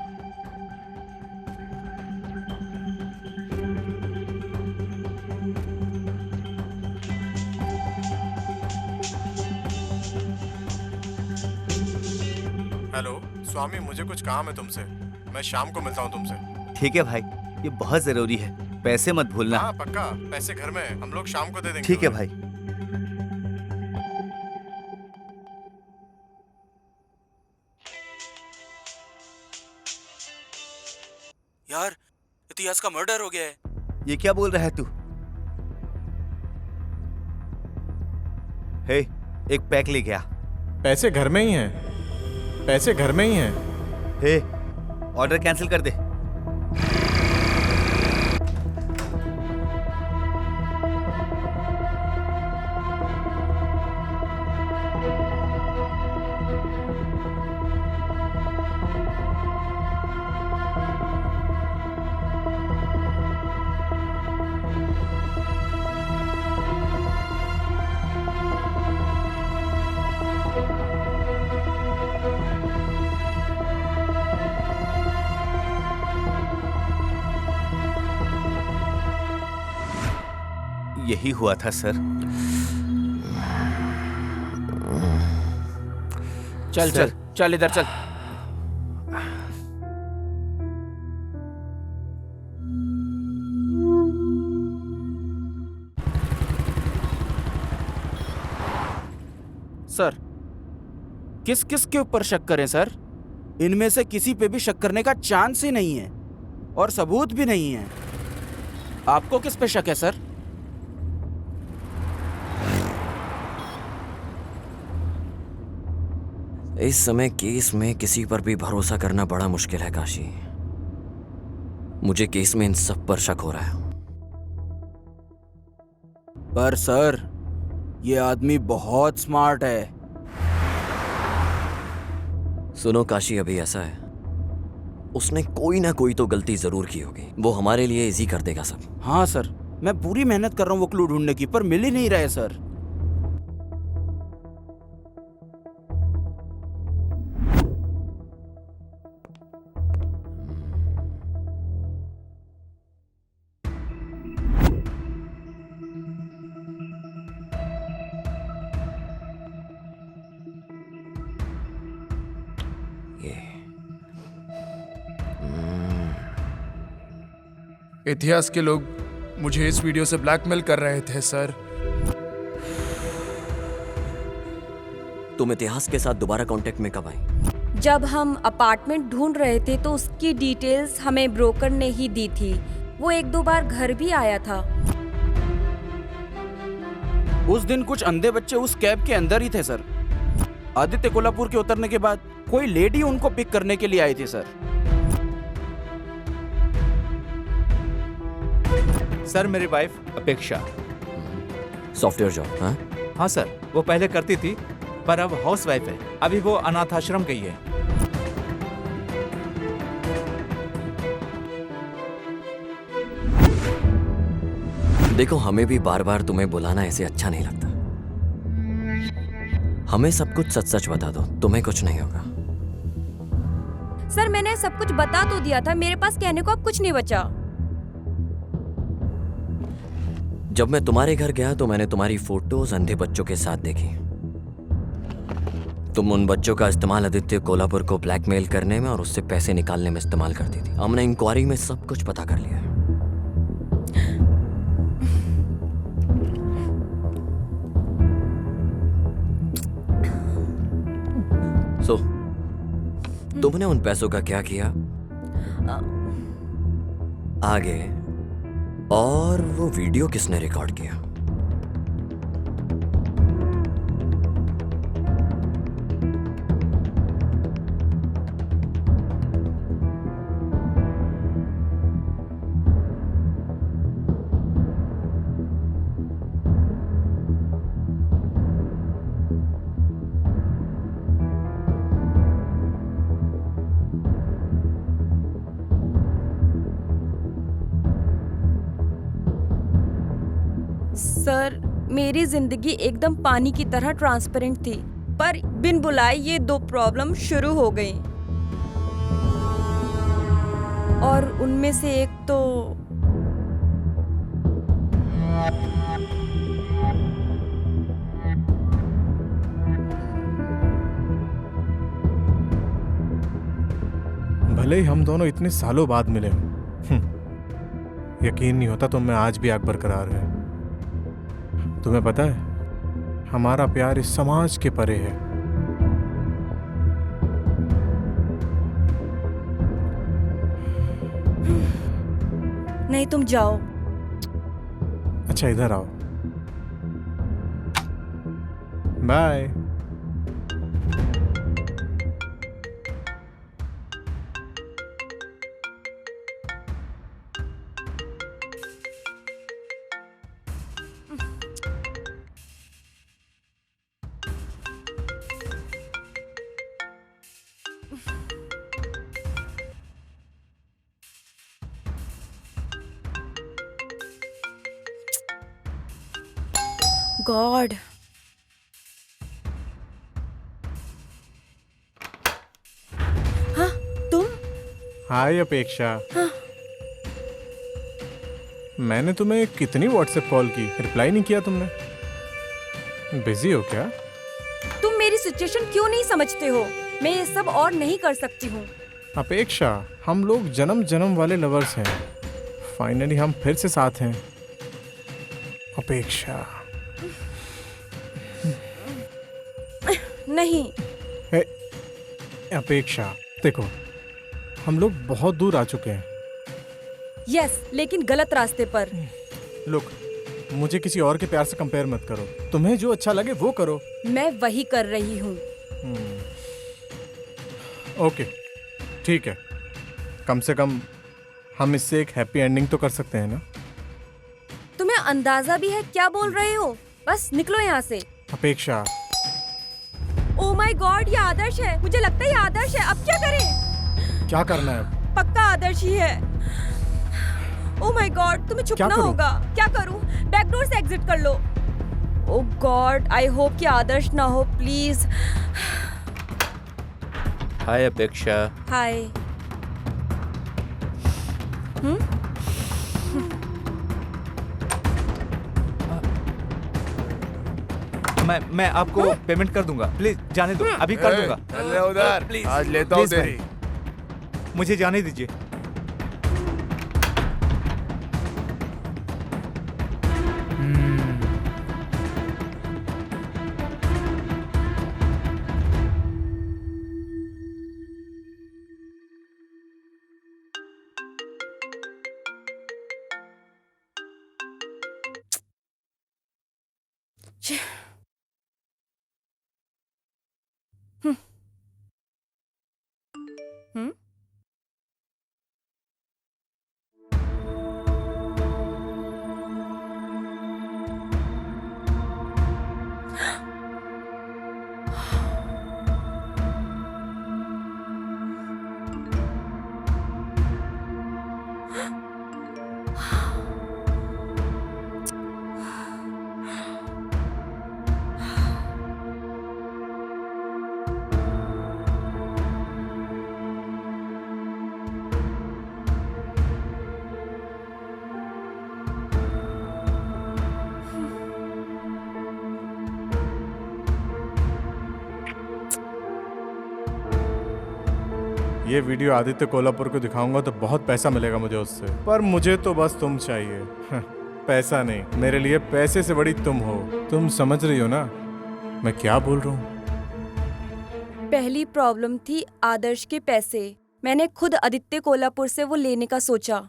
हेलो स्वामी, मुझे कुछ काम है तुमसे। मैं शाम को मिलता हूँ तुमसे।
ठीक है भाई, ये बहुत जरूरी है। पैसे मत भूलना।
हाँ पक्का, पैसे घर में हम लोग शाम को दे देंगे।
ठीक है भाई।
यार इतिहास का मर्डर हो गया है।
ये क्या बोल रहा है तू? हे, एक पैक ले गया।
पैसे घर में ही हैं। पैसे घर में ही हैं।
हे, ऑर्डर कैंसिल कर दे। यही हुआ था सर।
चल चल चल इधर चल। सर किस किस के ऊपर शक करें सर? इनमें से किसी पे भी शक करने का चांस ही नहीं है। और सबूत भी नहीं है। आपको किस पे शक है सर?
इस समय केस में किसी पर भी भरोसा करना बड़ा मुश्किल है काशी। मुझे केस में इन सब पर शक हो रहा है।
पर सर, ये आदमी बहुत स्मार्ट है।
सुनो काशी, अभी ऐसा है, उसने कोई ना कोई तो गलती जरूर की होगी। वो हमारे लिए इजी कर देगा सब।
हाँ सर, मैं पूरी मेहनत कर रहा हूँ वो क्लू ढूंढने की, पर मिल ही नहीं रहा है सर।
इतिहास के लोग मुझे इस वीडियो से ब्लैकमेल कर रहे थे सर।
तुम इतिहास के साथ दोबारा कांटेक्ट में कब आई?
जब हम अपार्टमेंट ढूंढ रहे थे तो उसकी डिटेल्स हमें ब्रोकर ने ही दी थी। वो 1-2 बार घर भी आया था।
उस दिन कुछ अंधे बच्चे उस कैब के अंदर ही थे सर। आदित्य कोल्हापुर के उतरने के बाद कोई लेडी उनको पिक करने के लिए आई थी सर।
सर मेरी वाइफ अपेक्षा।
Software job? हाँ
हाँ सर, वो पहले करती थी पर अब हाउस वाइफ है। अभी वो अनाथ आश्रम गई है।
देखो, हमें भी बार बार तुम्हें बुलाना ऐसे अच्छा नहीं लगता। हमें सब कुछ सच सच बता दो, तुम्हें कुछ नहीं होगा।
सर मैंने सब कुछ बता तो दिया था, मेरे पास कहने को अब कुछ नहीं बचा।
जब मैं तुम्हारे घर गया तो मैंने तुम्हारी फोटोज अंधे बच्चों के साथ देखी। तुम उन बच्चों का इस्तेमाल आदित्य कोल्हापुर को ब्लैकमेल करने में और उससे पैसे निकालने में इस्तेमाल करती थी। हमने इंक्वायरी में सब कुछ पता कर लिया है। सो तुमने उन पैसों का क्या किया आगे, और वो वीडियो किसने रिकॉर्ड किया?
सर मेरी जिंदगी एकदम पानी की तरह ट्रांसपेरेंट थी, पर बिन बुलाए ये 2 प्रॉब्लम शुरू हो गई। और उनमें से एक तो
भले ही हम दोनों इतने सालों बाद मिले हों, यकीन नहीं होता तुम में आज भी आग बरकरार है। तुम्हें पता है, हमारा प्यार इस समाज के परे है।
नहीं, तुम जाओ।
अच्छा इधर आओ। बाय।
गॉड। हाँ तुम?
हाय अपेक्षा। मैंने तुम्हें कितनी व्हाट्सएप कॉल की, रिप्लाई नहीं किया तुमने। बिजी हो क्या?
तुम मेरी सिचुएशन क्यों नहीं समझते हो? मैं ये सब और नहीं कर सकती हूँ।
अपेक्षा, हम लोग जन्म जन्म वाले लवर्स हैं। फाइनली हम फिर से साथ हैं। अपेक्षा।
नहीं।
अपेक्षा देखो, हम लोग बहुत दूर आ चुके हैं।
यस, लेकिन गलत रास्ते पर।
लुक, मुझे किसी और के प्यार से कंपेयर मत करो। तुम्हें जो अच्छा लगे वो करो।
मैं वही कर रही हूँ।
ओके, ठीक है। कम से कम हम इससे एक हैप्पी एंडिंग तो कर सकते हैं ना?
तुम्हें अंदाजा भी है क्या बोल रहे हो? बस निकलो यहाँ से।
अपेक्षा,
ओ माय गॉड, ये आदर्श है। मुझे लगता है ये आदर्श है। अब क्या करें?
क्या करना है अब?
पक्का आदर्श ही है। ओ माय गॉड, तुम्हें
क्या
छुपना
करूं?
होगा। क्या करूं? बैक डोर से एग्जिट कर लो। ओ गॉड, आई होप कि आदर्श ना हो, प्लीज।
हाय अपेक्षा।
हाय।
मैं आपको पेमेंट कर दूंगा, प्लीज जाने दो, अभी कर दूंगा।
चल रहे उधर,
प्लीज
आज लेता हूँ
प्लीज
तेरी।
मुझे जाने दीजिए।
ये वीडियो आदित्य कोल्हापुर को दिखाऊंगा तो बहुत पैसा मिलेगा मुझे उससे, पर मुझे तो बस तुम चाहिए। पैसा नहीं, मेरे लिए पैसे से बड़ी तुम हो। तुम समझ रही हो ना मैं क्या बोल रहा हूँ?
पहली प्रॉब्लम थी आदर्श के पैसे। मैंने खुद आदित्य कोल्हापुर से वो लेने का सोचा।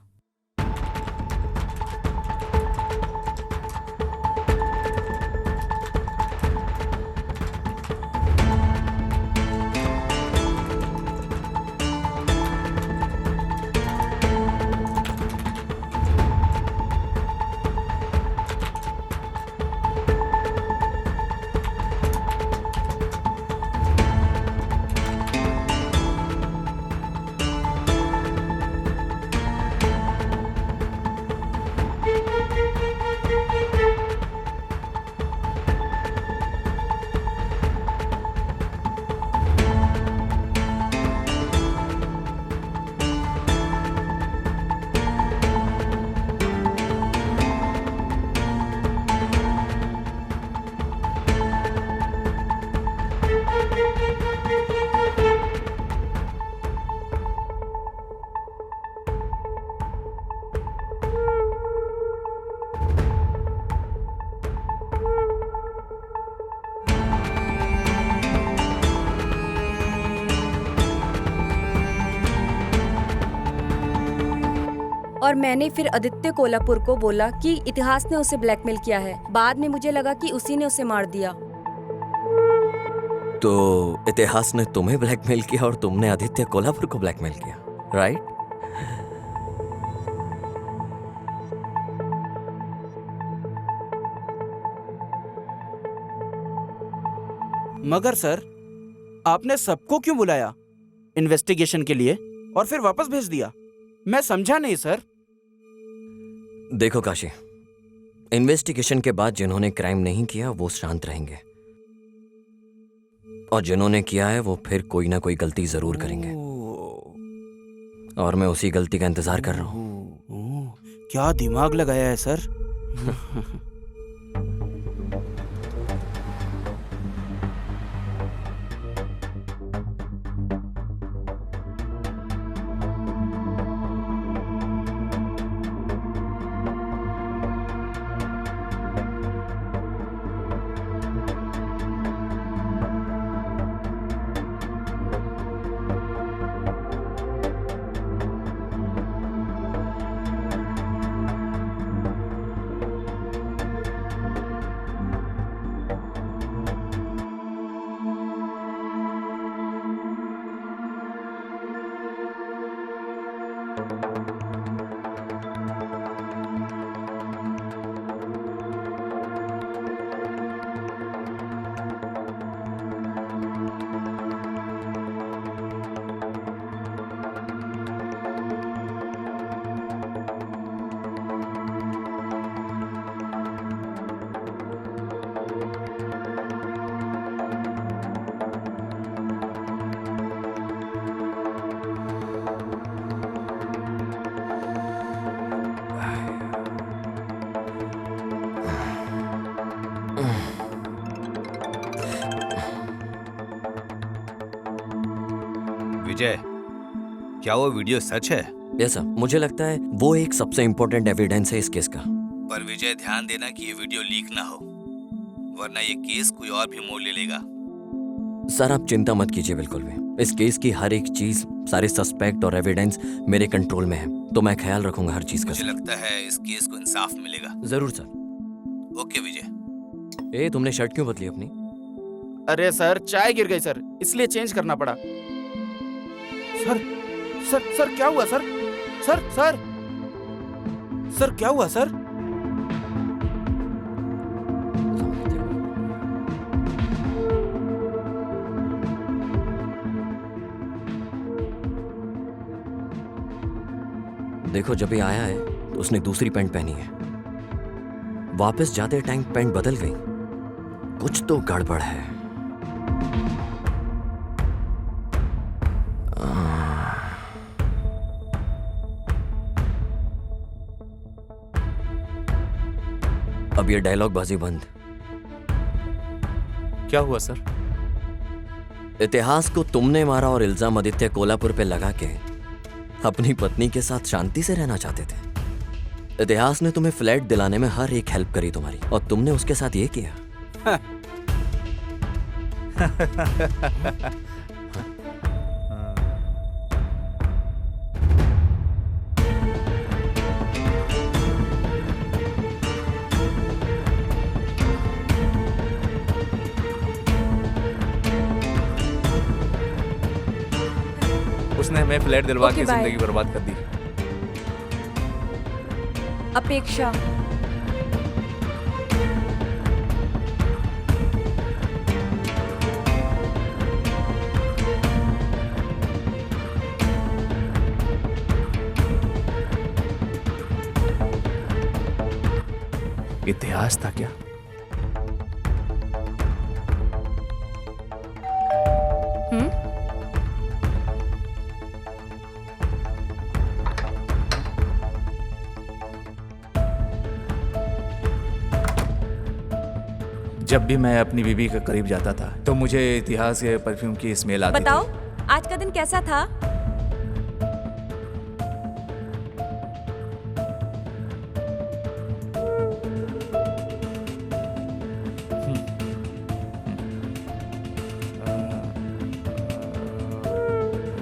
और मैंने फिर आदित्य कोल्हापुर को बोला कि इतिहास ने उसे ब्लैकमेल किया है। बाद में मुझे लगा कि उसी ने उसे मार दिया।
तो इतिहास ने तुम्हें ब्लैकमेल किया और तुमने आदित्य कोल्हापुर को ब्लैकमेल किया, राइट?
मगर सर, आपने सबको क्यों बुलाया इन्वेस्टिगेशन के लिए और फिर वापस भेज दिया? मैं समझा नहीं सर।
देखो काशी, इन्वेस्टिगेशन के बाद जिन्होंने क्राइम नहीं किया वो शांत रहेंगे, और जिन्होंने किया है वो फिर कोई ना कोई गलती जरूर करेंगे, और मैं उसी गलती का इंतजार कर रहा हूं।
क्या दिमाग लगाया है सर।
विजय, क्या वो वीडियो सच है?
यस सर, मुझे लगता है वो एक सबसे इम्पोर्टेंट एविडेंस है इस केस का।
पर विजय, ध्यान देना कि ये वीडियो लीक ना हो, वरना ये केस कोई और भी मोड़ ले लेगा।
सर आप चिंता मत कीजिए बिल्कुल भी। इस केस की हर एक चीज, सारे सस्पेक्ट और एविडेंस मेरे कंट्रोल में है, तो मैं ख्याल रखूंगा हर चीज का।
मुझे लगता है इस केस को इंसाफ मिलेगा।
जरूर सर।
ओके विजय।
ए तुमने शर्ट क्यों बदली अपनी?
अरे सर, चाय गिर गई सर, इसलिए चेंज करना पड़ा। सर सर सर क्या हुआ सर? सर सर सर क्या हुआ सर?
देखो जब ये आया है तो उसने दूसरी पैंट पहनी है, वापस जाते टाइम पैंट बदल गई। कुछ तो गड़बड़ है। अब ये डायलॉग बाजी बंद।
क्या हुआ सर?
इतिहास को तुमने मारा और इल्जाम आदित्य कोल्हापुर पे लगा के अपनी पत्नी के साथ शांति से रहना चाहते थे। इतिहास ने तुम्हें फ्लैट दिलाने में हर एक हेल्प करी तुम्हारी, और तुमने उसके साथ ये किया।
उसने हमें फ्लैट दिलवा
Okay,
के
bye.
जिंदगी बर्बाद कर दी।
अपेक्षा,
इतिहास था क्या? जब भी मैं अपनी बीवी के करीब जाता था तो मुझे इतिहास के परफ्यूम की स्मेल आती
बताओ
थी।
आज का दिन कैसा था?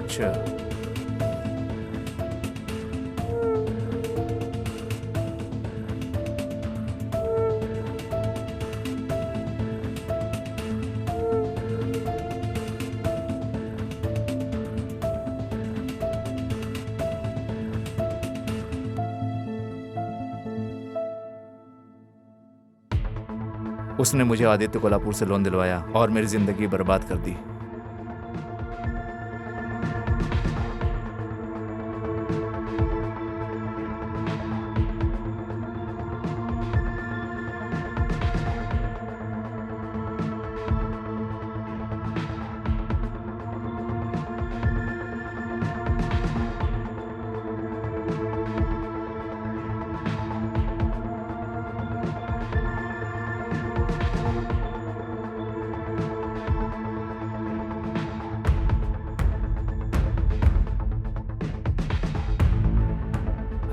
अच्छा, उसने मुझे आदित्य कोल्हापुर से लोन दिलवाया और मेरी जिंदगी बर्बाद कर दी।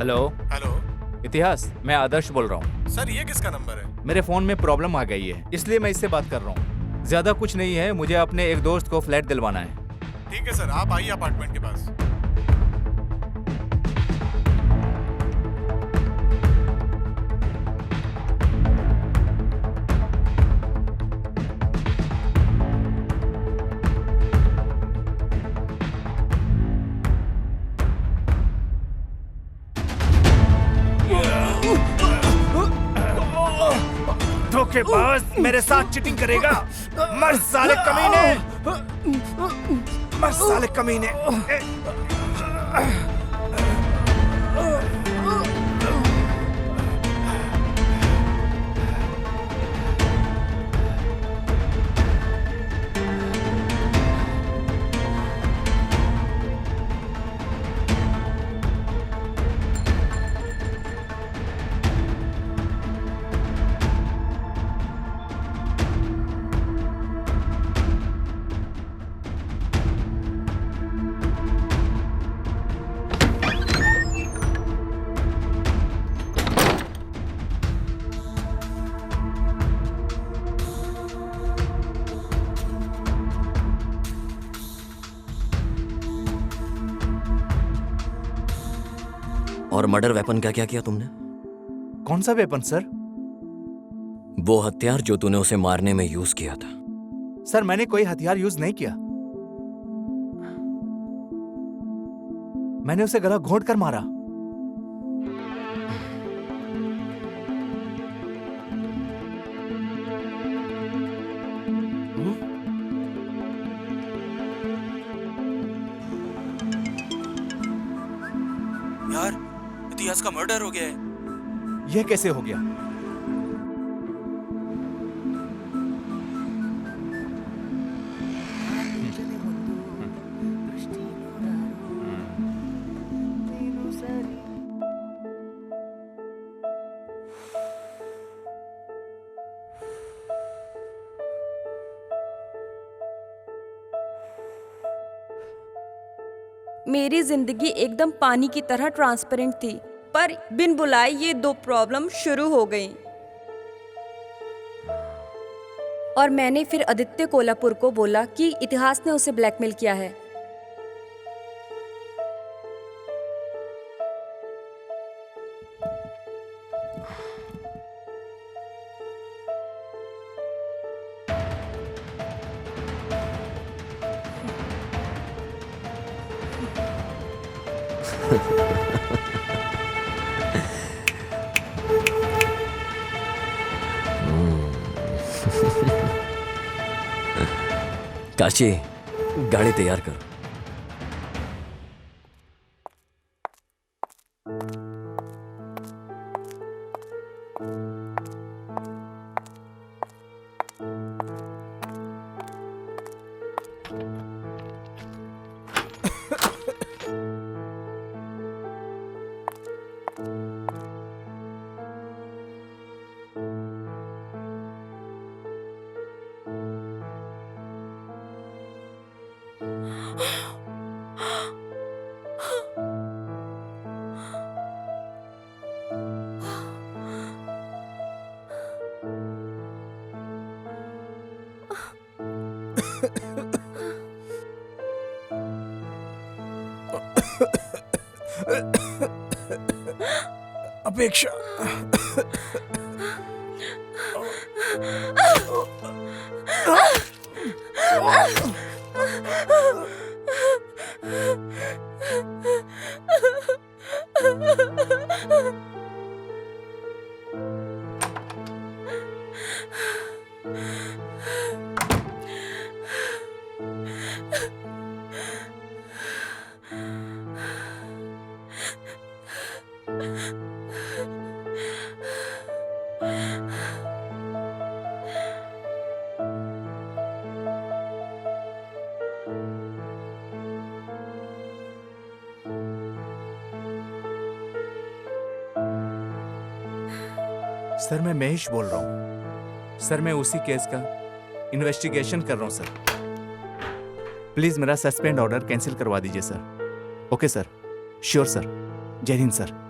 हेलो
हेलो
इतिहास, मैं आदर्श बोल रहा हूँ।
सर, ये किसका नंबर है?
मेरे फोन में प्रॉब्लम आ गई है, इसलिए मैं इससे बात कर रहा हूँ। ज्यादा कुछ नहीं है, मुझे अपने एक दोस्त को फ्लैट दिलवाना है।
ठीक है सर, आप आइए अपार्टमेंट के पास।
धोखेबाज, मेरे साथ चीटिंग करेगा? मर साले कमीने, मर साले कमीने।
और मर्डर वेपन का क्या किया तुमने?
कौन सा वेपन सर?
वो हथियार जो तूने उसे मारने में यूज किया था।
सर मैंने कोई हथियार यूज नहीं किया। मैंने उसे गला घोंट कर मारा।
यार इतिहास का मर्डर हो गया है।
यह कैसे हो गया?
मेरी जिंदगी एकदम पानी की तरह ट्रांसपेरेंट थी, पर बिन बुलाए ये दो प्रॉब्लम शुरू हो गई। और मैंने फिर आदित्य कोल्हापुर को बोला कि इतिहास ने उसे ब्लैकमेल किया है।
काशी, गाड़ी तैयार करो।
अपेक्षा,
सर मैं महेश बोल रहा हूँ। सर मैं उसी केस का इन्वेस्टिगेशन कर रहा हूँ सर। प्लीज मेरा सस्पेंड ऑर्डर कैंसिल करवा दीजिए sir. Okay sir, sure sir. जय हिंद सर।